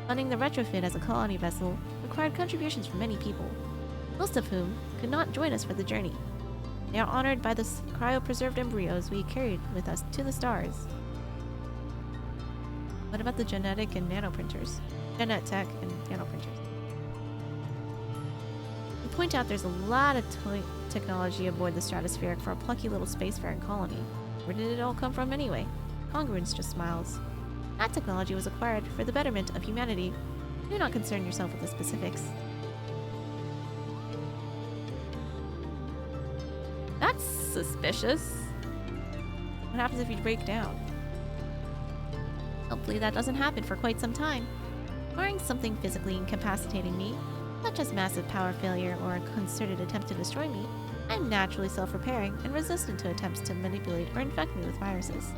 Funding the retrofit as a colony vessel required contributions from many people, most of whom could not join us for the journey. They are honored by the cryopreserved embryos we carried with us to the stars. What about the genetic and nanoprinters? Genet tech and nanoprinters. You point out there's a lot of technology aboard the Stratospheric for a plucky little spacefaring colony. Where did it all come from anyway? Congruence just smiles. That technology was acquired for the betterment of humanity. Do not concern yourself with the specifics. That's suspicious. What happens if you break down? Hopefully that doesn't happen for quite some time. Barring something physically incapacitating me, such as massive power failure or a concerted attempt to destroy me, I'm naturally self-repairing and resistant to attempts to manipulate or infect me with viruses.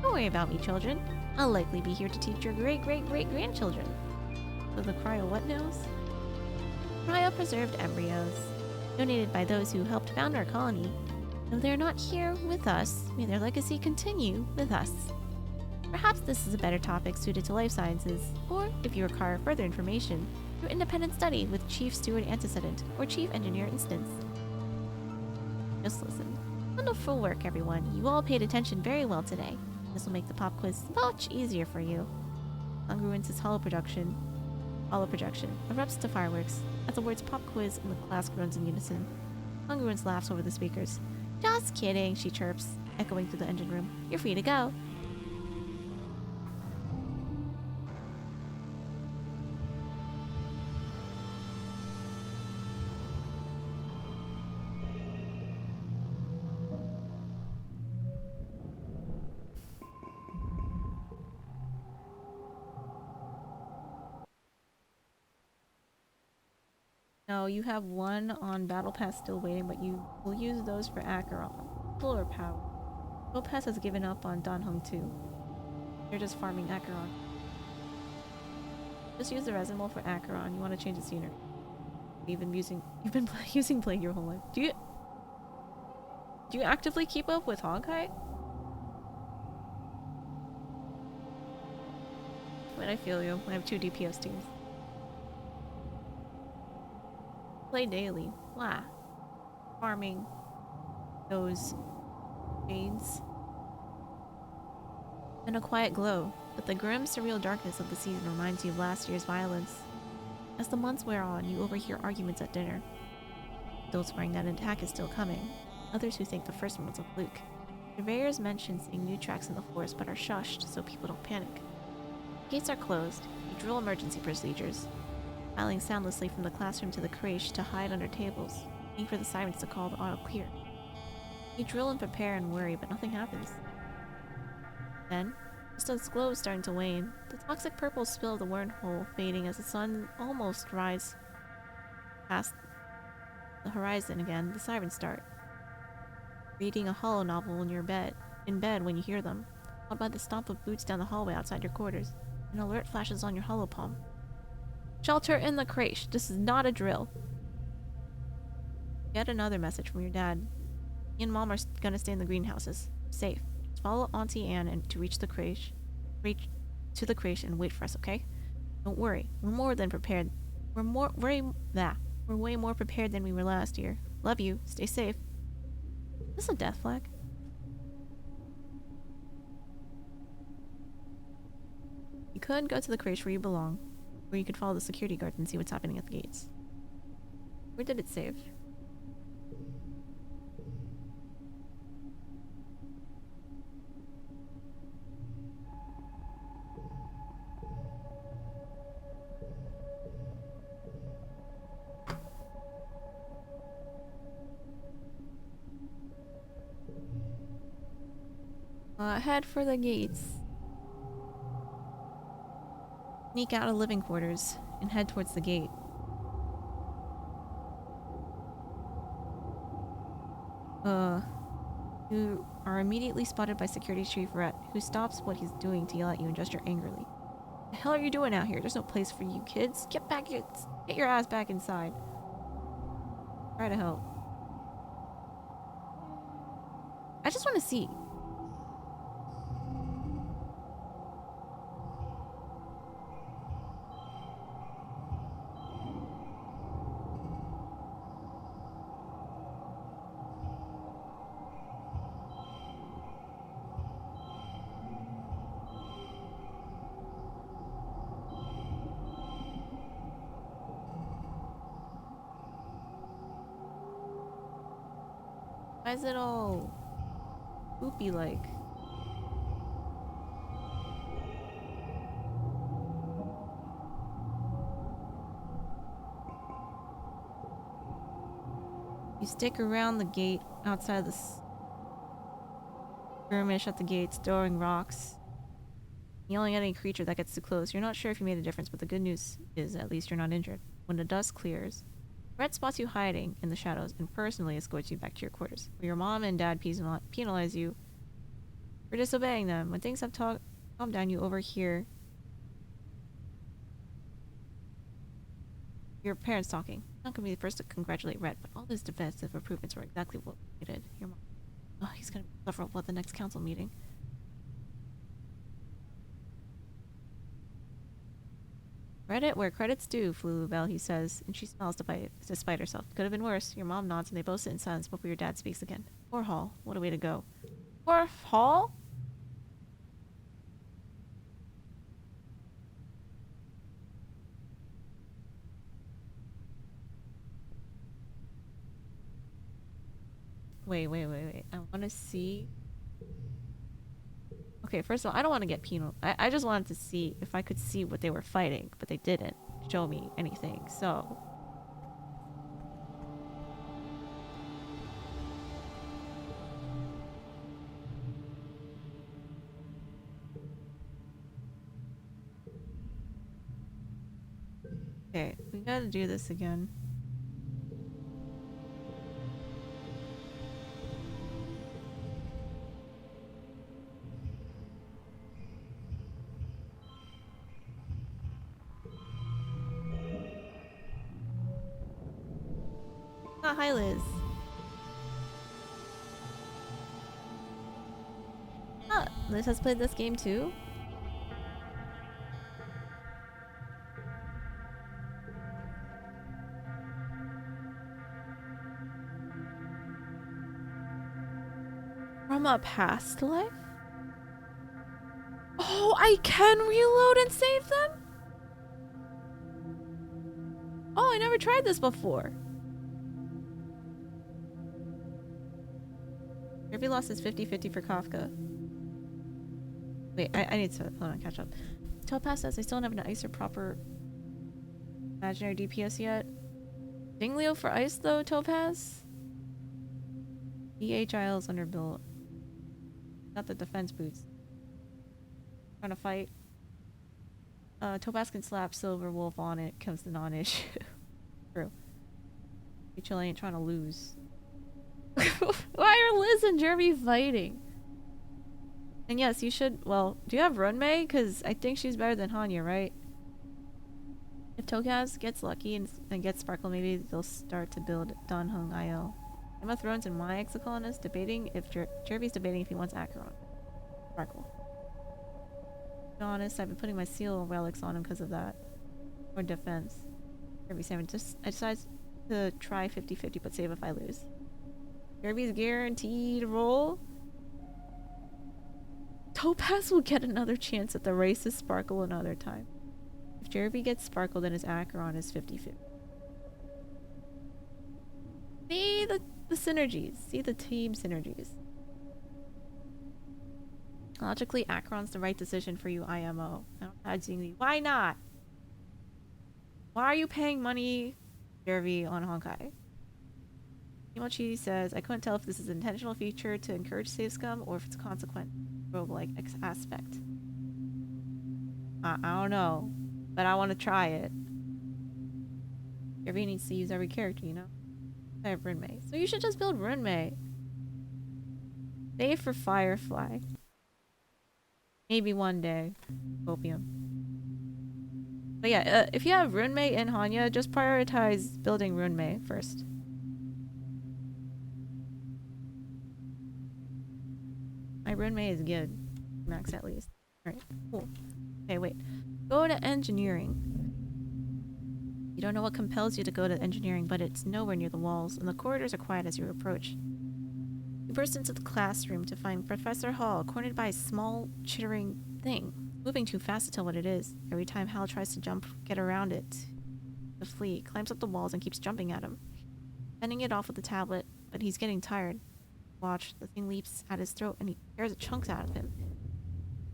Don't worry about me, children. I'll likely be here to teach your great-great-great-grandchildren. So the cryo what knows? Cryopreserved embryos, donated by those who helped found our colony. Though they're not here with us, may their legacy continue with us. Perhaps this is a better topic suited to life sciences, or, if you require further information, through independent study with Chief Steward Antecedent or Chief Engineer Instance. Just listen. Wonderful work, everyone. You all paid attention very well today. This will make the pop quiz much easier for you. Congruence's hollow projection erupts to fireworks. At the words pop quiz, and the class groans in unison. Congruence laughs over the speakers. Just kidding, she chirps, echoing through the engine room. You're free to go. No, you have one on Battle Pass still waiting, but you will use those for Acheron. Fuller power. Battle Pass has given up on Danheng too. You're just farming Acheron. Just use the resin mold for Acheron. You want to change the scenery. You've been using Plague your whole life. Do you actively keep up with Honkai? When I feel you. I have 2 DPS teams. Play daily. Wow. Farming those shades. And a quiet glow, but the grim, surreal darkness of the season reminds you of last year's violence. As the months wear on, you overhear arguments at dinner. Those swearing that an attack is still coming. Others who think the first one was a fluke. Surveyors mention seeing new tracks in the forest but are shushed so people don't panic. Gates are closed. You drill emergency procedures. Filing soundlessly from the classroom to the creche to hide under tables, waiting for the sirens to call the auto clear. You drill and prepare and worry, but nothing happens. Then, just as the glow is starting to wane, the toxic purple spill of the wormhole fading as the sun almost rises past the horizon again, the sirens start. Reading a hollow novel in bed when you hear them, followed by the stomp of boots down the hallway outside your quarters. An alert flashes on your hollow palm. Shelter in the creche. This is not a drill. Yet another message from your dad. Me and Mom are gonna stay in the greenhouses. Safe. Just follow Auntie Anne and to reach to the creche and wait for us, okay? Don't worry. We're more than prepared. We're way more prepared than we were last year. Love you. Stay safe. Is this a death flag? You could go to the creche where you belong. Or you could follow the security guards and see what's happening at the gates. Where did it save? Head for the gates. Sneak out of living quarters and head towards the gate. You are immediately spotted by Security Chief Rhett, who stops what he's doing to yell at you and gesture angrily. What the hell are you doing out here? There's no place for you kids. Get your ass back inside. Try to help. I just want to see. Why is it all poopy like? You stick around the gate outside the skirmish at the gates, throwing rocks. You only get any creature that gets too close. You're not sure if you made a difference, but the good news is at least you're not injured. When the dust clears, Red spots you hiding in the shadows and personally escorts you back to your quarters, where your mom and dad penalize you for disobeying them. When things have calmed down, you overhear your parents talking. Not gonna be the first to congratulate Red, but all those defensive improvements were exactly what we needed. Your mom. Oh, he's gonna suffer at the next council meeting. Credit where credit's due, Flulubelle, he says, and she smiles despite herself. Could have been worse. Your mom nods and they both sit in silence before your dad speaks again. Poor Hall. What a way to go. Poor Hall? Wait. I want to see. Okay, first of all, I don't want to get penal. I just wanted to see if I could see what they were fighting, but they didn't show me anything, so. Okay, we gotta do this again. Ah, hi Liz. Ah, Liz has played this game too? From a past life? Oh, I can reload and save them? Oh, I never tried this before. Kirby lost his 50-50 for Kafka. Wait, I need to hold on, catch up. Topaz says I still don't have an ice or proper imaginary DPS yet. Dingleo for ice though, Topaz? DHIL is underbuilt. Got the defense boots. Trying to fight. Topaz can slap Silver Wolf on it, comes the non-issue. True. Rachel ain't trying to lose. Why are Liz and Jeremy fighting? And yes, you should. Well, do you have Runmei? Because I think she's better than Hanya, right? If Topaz gets lucky and gets Sparkle, maybe they'll start to build Danhung IO. Game of Thrones and my Exocolonist debating if Jeremy's debating if he wants Acheron. Sparkle. To be honest, I've been putting my seal relics on him because of that. Or defense. Jeremy Salmon. I decided to try 50-50 but save if I lose. Jeremy's guaranteed roll. Topaz will get another chance at the race's Sparkle another time. If Jeremy gets Sparkle, then his Acheron is 50-50. See the synergies. See the team synergies. Logically, Acheron's the right decision for you, IMO. Why not? Why are you paying money, Jeremy, on Honkai? Kimochi says, I couldn't tell if this is an intentional feature to encourage save scum or if it's a consequent roguelike aspect. I don't know, but I want to try it. Jeremy needs to use every character, you know? I have Runmei. So you should just build Runmei. Save for Firefly. Maybe one day. Opium. But yeah, if you have Runmei and Hanya, just prioritize building Runmei first. My Runmei is good. Max at least. Alright, cool. Okay, wait. Go to engineering. You don't know what compels you to go to engineering, but it's nowhere near the walls, and the corridors are quiet as you approach. You burst into the classroom to find Professor Hall cornered by a small, chittering thing, moving too fast to tell what it is. Every time Hal tries to get around it, the flea climbs up the walls and keeps jumping at him, fending it off with the tablet, but he's getting tired. Watch. The thing leaps at his throat and he tears chunks out of him.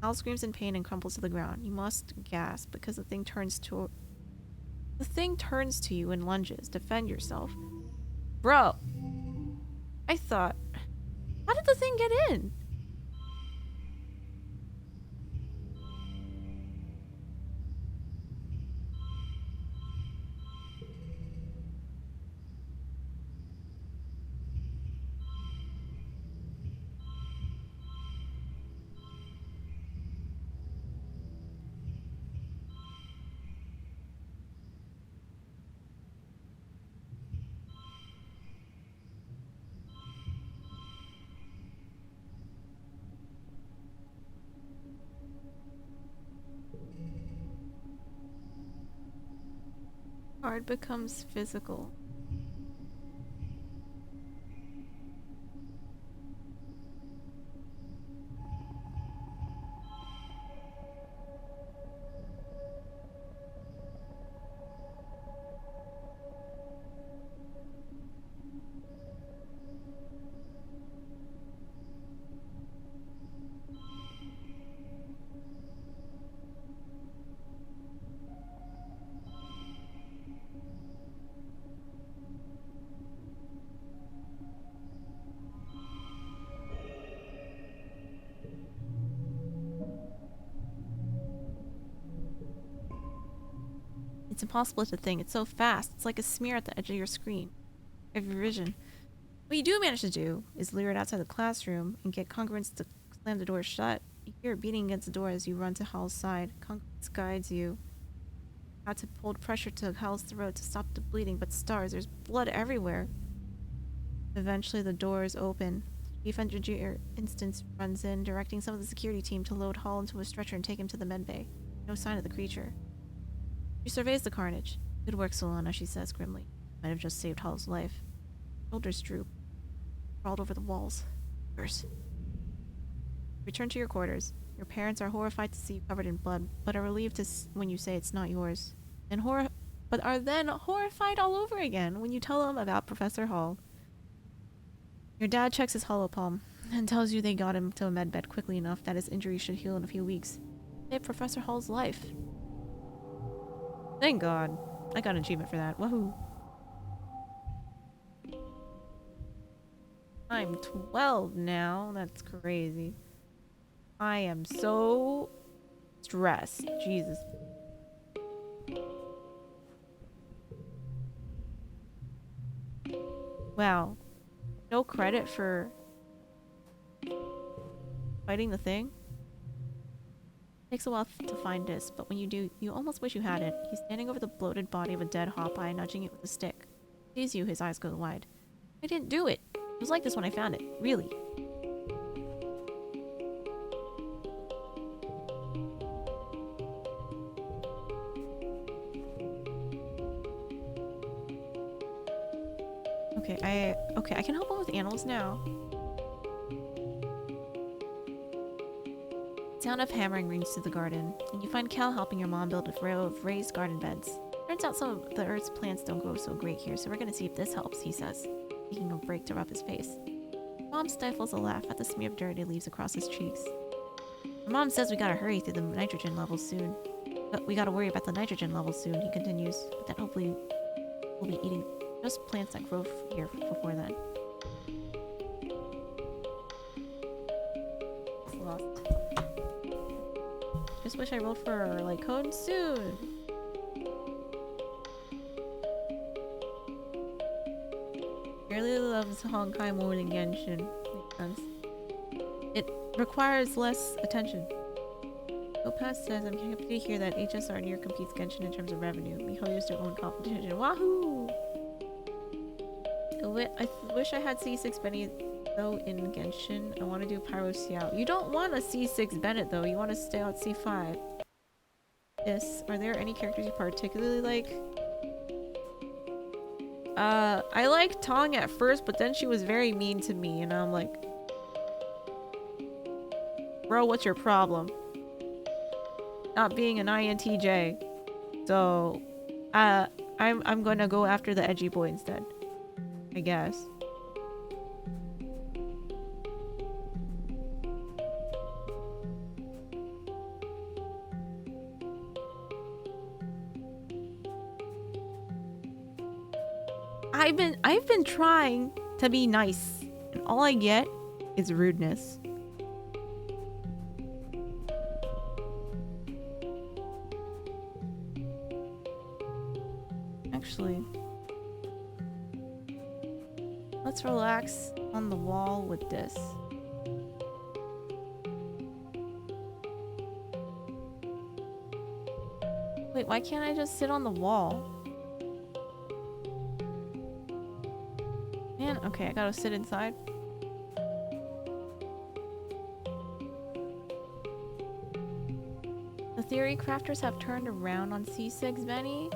Hal screams in pain and crumples to the ground. You must gasp because the thing turns to you and lunges. Defend yourself. Bro! I thought... How did the thing get in? Hard becomes physical. It's impossible to think. It's so fast. It's like a smear at the edge of your screen. Of your vision. What you do manage to do is lure it outside the classroom and get congruence to slam the door shut. You hear it beating against the door as you run to Hal's side. Congruence guides you. Had to hold pressure to Hal's throat to stop the bleeding, but stars, there's blood everywhere. Eventually the door is open. Chief Engineer Instance runs in, directing some of the security team to load Hall into a stretcher and take him to the medbay. No sign of the creature. She surveys the carnage. Good work, Solana, she says grimly. Might have just saved Hall's life. Shoulders droop. Crawled over the walls. Curse. Return to your quarters. Your parents are horrified to see you covered in blood, but are relieved when you say it's not yours. But are then horrified all over again when you tell them about Professor Hall. Your dad checks his hollow palm and tells you they got him to a medbed quickly enough that his injury should heal in a few weeks. Saved Professor Hall's life. Thank God. I got an achievement for that. Woohoo. I'm 12 now. That's crazy. I am so stressed. Jesus. Wow. No credit for fighting the thing? Takes a while to find this, but when you do, you almost wish you had it. He's standing over the bloated body of a dead Hawkeye, nudging it with a stick. He sees you, his eyes go wide. I didn't do it. It was like this when I found it. Really. Okay, I can help him with animals now. Sound of hammering rings through the garden, and you find Cal helping your mom build a row of raised garden beds. Turns out some of the Earth's plants don't grow so great here, so we're gonna see if this helps, he says, taking a break to rub his face. Mom stifles a laugh at the smear of dirt he leaves across his cheeks. My mom says we gotta hurry through the nitrogen levels soon. But we gotta worry about the nitrogen levels soon, he continues, but then hopefully we'll be eating just plants that grow here before then. Lost. Just wish I rolled for like code soon. Really loves Honkai more than Genshin. Makes sense. It requires less attention. Opaz says, I'm happy to hear that HSR near competes Genshin in terms of revenue. Mihoyo is their own competition. Wahoo! I wish I had C6 Benny though in Genshin. I want to do Pyro Xiao. You don't want a C6 Bennett though. You want to stay on C5. Yes. Are there any characters you particularly like? I liked Tong at first, but then she was very mean to me, and I'm like, bro, what's your problem? Not being an INTJ. So, I'm gonna go after the edgy boy instead. I guess. I've been trying to be nice, and all I get is rudeness. Actually, let's relax on the wall with this. Wait, why can't I just sit on the wall? Man, okay, I gotta sit inside. The theory crafters have turned around on C6, Benny.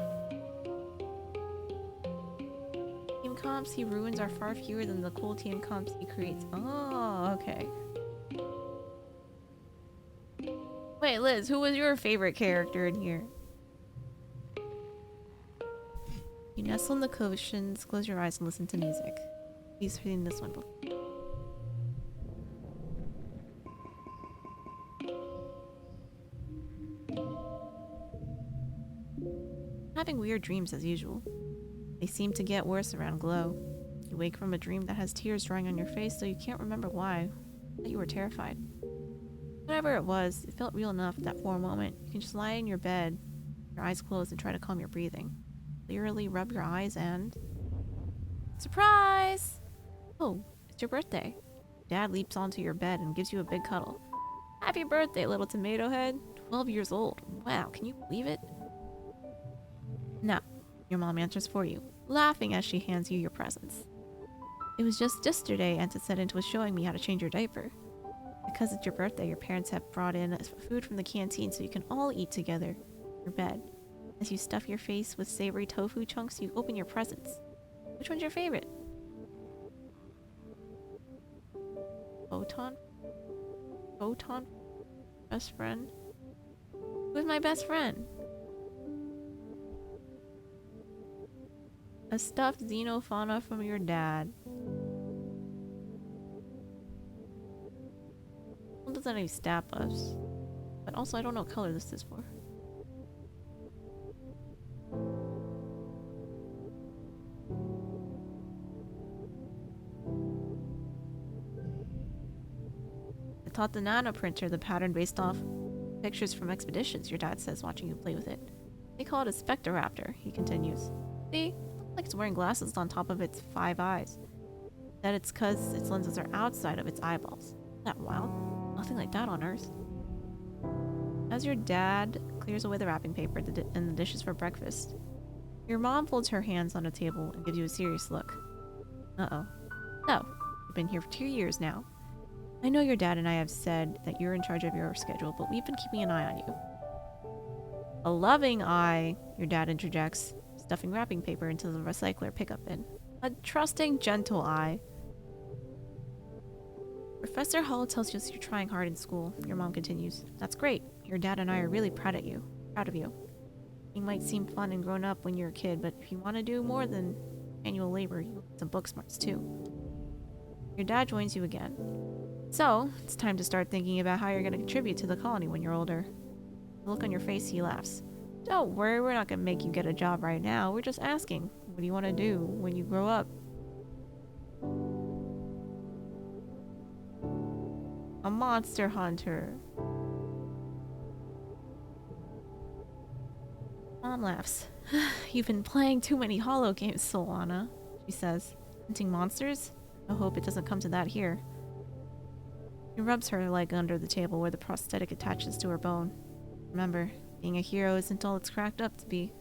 Team comps he ruins are far fewer than the cool team comps he creates. Oh, okay. Wait, Liz, who was your favorite character in here? You nestle in the cushions, close your eyes, and listen to music. He's seen this one before. Having weird dreams as usual. They seem to get worse around glow. You wake from a dream that has tears drying on your face, so you can't remember why. That you were terrified. Whatever it was, it felt real enough that for a moment you can just lie in your bed, your eyes closed, and try to calm your breathing. Clearly rub your eyes and... Surprise! Oh, it's your birthday. Dad leaps onto your bed and gives you a big cuddle. Happy birthday, little tomato head. 12 years old. Wow, can you believe it? No, your mom answers for you, laughing as she hands you your presents. It was just yesterday Antecedent was showing me how to change your diaper. Because it's your birthday, your parents have brought in food from the canteen so you can all eat together in your bed. As you stuff your face with savory tofu chunks, you open your presents. Which one's your favorite? Photon? Photon? Best friend? Who's my best friend? A stuffed xenofauna from your dad. Well, doesn't any stab us. But also, I don't know what color this is for. I taught the nano printer the pattern based off pictures from expeditions, your dad says, watching you play with it. They call it a spectroraptor, he continues. See? Like it's wearing glasses on top of its 5 eyes. That it's cause its lenses are outside of its eyeballs. Isn't that wild? Nothing like that on Earth. As your dad clears away the wrapping paper and the dishes for breakfast, your mom folds her hands on a table and gives you a serious look. Uh-oh. So, you've been here for 2 years now. I know your dad and I have said that you're in charge of your schedule, but we've been keeping an eye on you. A loving eye, your dad interjects, stuffing wrapping paper into the recycler pickup bin. A trusting, gentle eye. Professor Hall tells us you're trying hard in school, your mom continues. That's great. Your dad and I are really proud of you. It might seem fun and grown up when you're a kid, but if you want to do more than manual labor, you need some book smarts too. Your dad joins you again. So, it's time to start thinking about how you're going to contribute to the colony when you're older. The look on your face, he laughs. Don't worry, we're not going to make you get a job right now. We're just asking, what do you want to do when you grow up? A monster hunter. Mom laughs. You've been playing too many Hollow games, Solana, she says. Hunting monsters? I hope it doesn't come to that here. He rubs her leg under the table where the prosthetic attaches to her bone. Remember, being a hero isn't all it's cracked up to be.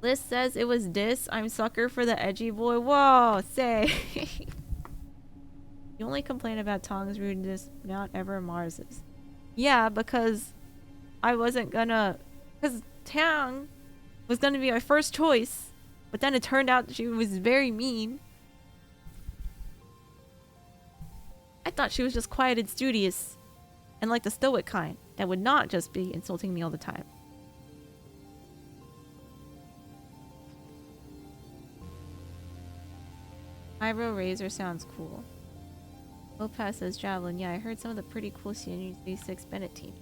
Liz says it was dis. I'm sucker for the edgy boy. Whoa, say. You only complain about Tong's rudeness, not ever Mars's. Yeah, because I wasn't gonna... Because Tong was gonna be my first choice, but then it turned out she was very mean. I thought she was just quiet and studious, and like the stoic kind, that would not just be insulting me all the time. Pyro Razor sounds cool. Lopez says Javelin. Yeah, I heard some of the pretty cool Series 6 Bennett team.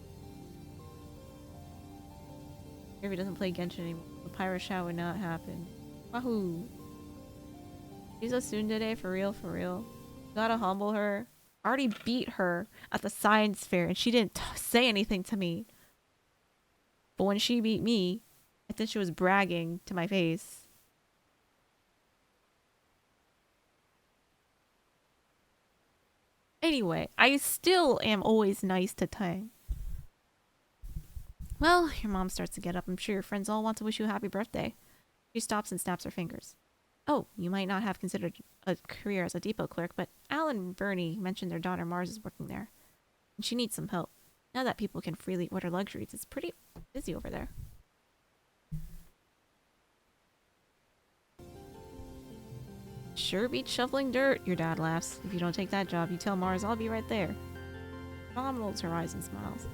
Maybe he doesn't play Genshin anymore. The pirate chat would not happen. Wahoo! She's a tsundere for real, for real. Gotta humble her. I already beat her at the science fair and she didn't say anything to me. But when she beat me, I think she was bragging to my face. Anyway, I still am always nice to Tang. Well, your mom starts to get up. I'm sure your friends all want to wish you a happy birthday. She stops and snaps her fingers. Oh, you might not have considered a career as a depot clerk, but Al and Bernie mentioned their daughter Mars is working there. And she needs some help. Now that people can freely order luxuries, it's pretty busy over there. Sure beats shoveling dirt, your dad laughs. If you don't take that job, you tell Mars I'll be right there. Mom rolls her eyes and smiles.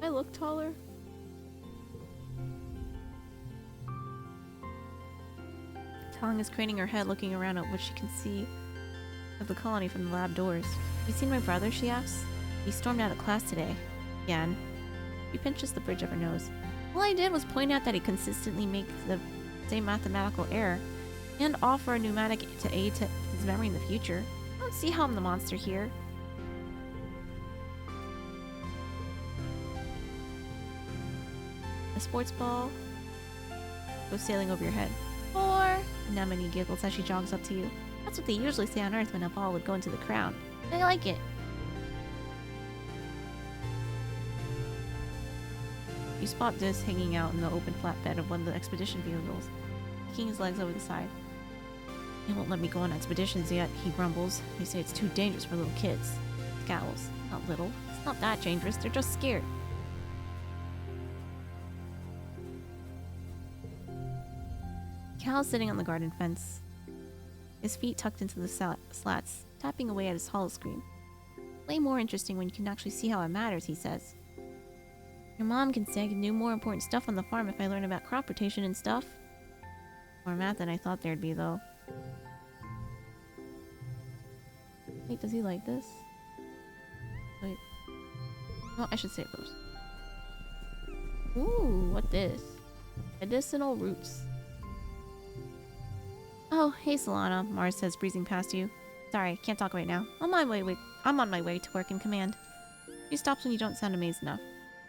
I look taller. Tong is craning her head, looking around at what she can see of the colony from the lab doors. Have you seen my brother? She asks. He stormed out of class today. Again. She pinches the bridge of her nose. All I did was point out that he consistently makes the same mathematical error and offer a pneumatic to aid to his memory in the future. I don't see how I'm the monster here. A sports ball goes sailing over your head. Or Anemone giggles as she jogs up to you. That's what they usually say on Earth when a ball would go into the crown. I like it. You spot Dis hanging out in the open flatbed of one of the expedition vehicles, kicking his legs over the side. They won't let me go on expeditions yet, he grumbles. They say it's too dangerous for little kids. Scowls. Not little. It's not that dangerous, they're just scared. Cal's sitting on the garden fence, his feet tucked into the slats, tapping away at his hollow screen. Way more interesting when you can actually see how it matters, he says. Your mom can say I can do more important stuff on the farm if I learn about crop rotation and stuff. More math than I thought there'd be, though. Wait, does he like this? Wait. No, I should save those. Ooh, what this? Medicinal roots. Oh, hey Solana, Mars says, breezing past you. Sorry, can't talk right now. I'm on my way to work in command. She stops when you don't sound amazed enough.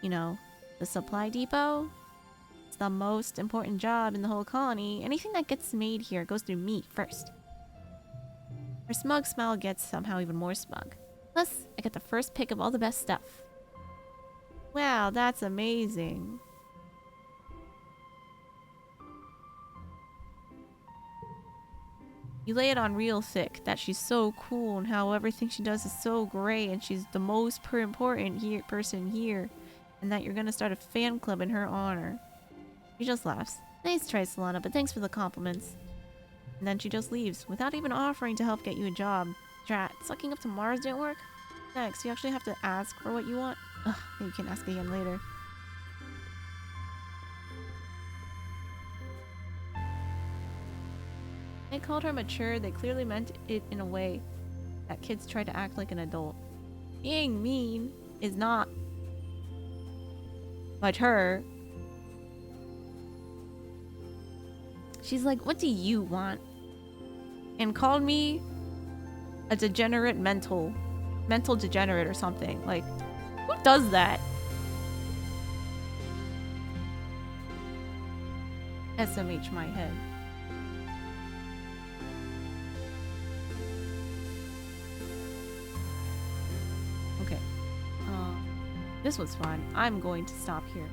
You know, the supply depot? It's the most important job in the whole colony. Anything that gets made here goes through me first. Her smug smile gets somehow even more smug. Plus, I get the first pick of all the best stuff. Wow, that's amazing. You lay it on real thick that she's so cool and how everything she does is so great and she's the most important person here and that you're gonna start a fan club in her honor. She just laughs. Nice try, Solana, but thanks for the compliments. And then she just leaves without even offering to help get you a job. Drat, sucking up to Mars didn't work? Next, you actually have to ask for what you want? Ugh, you can ask again later. They called her mature, they clearly meant it in a way that kids try to act like an adult. Being mean is not mature. She's like, what do you want? And called me a degenerate mental degenerate or something. Like, who does that? SMH my head. Okay. This was fun. I'm going to stop here.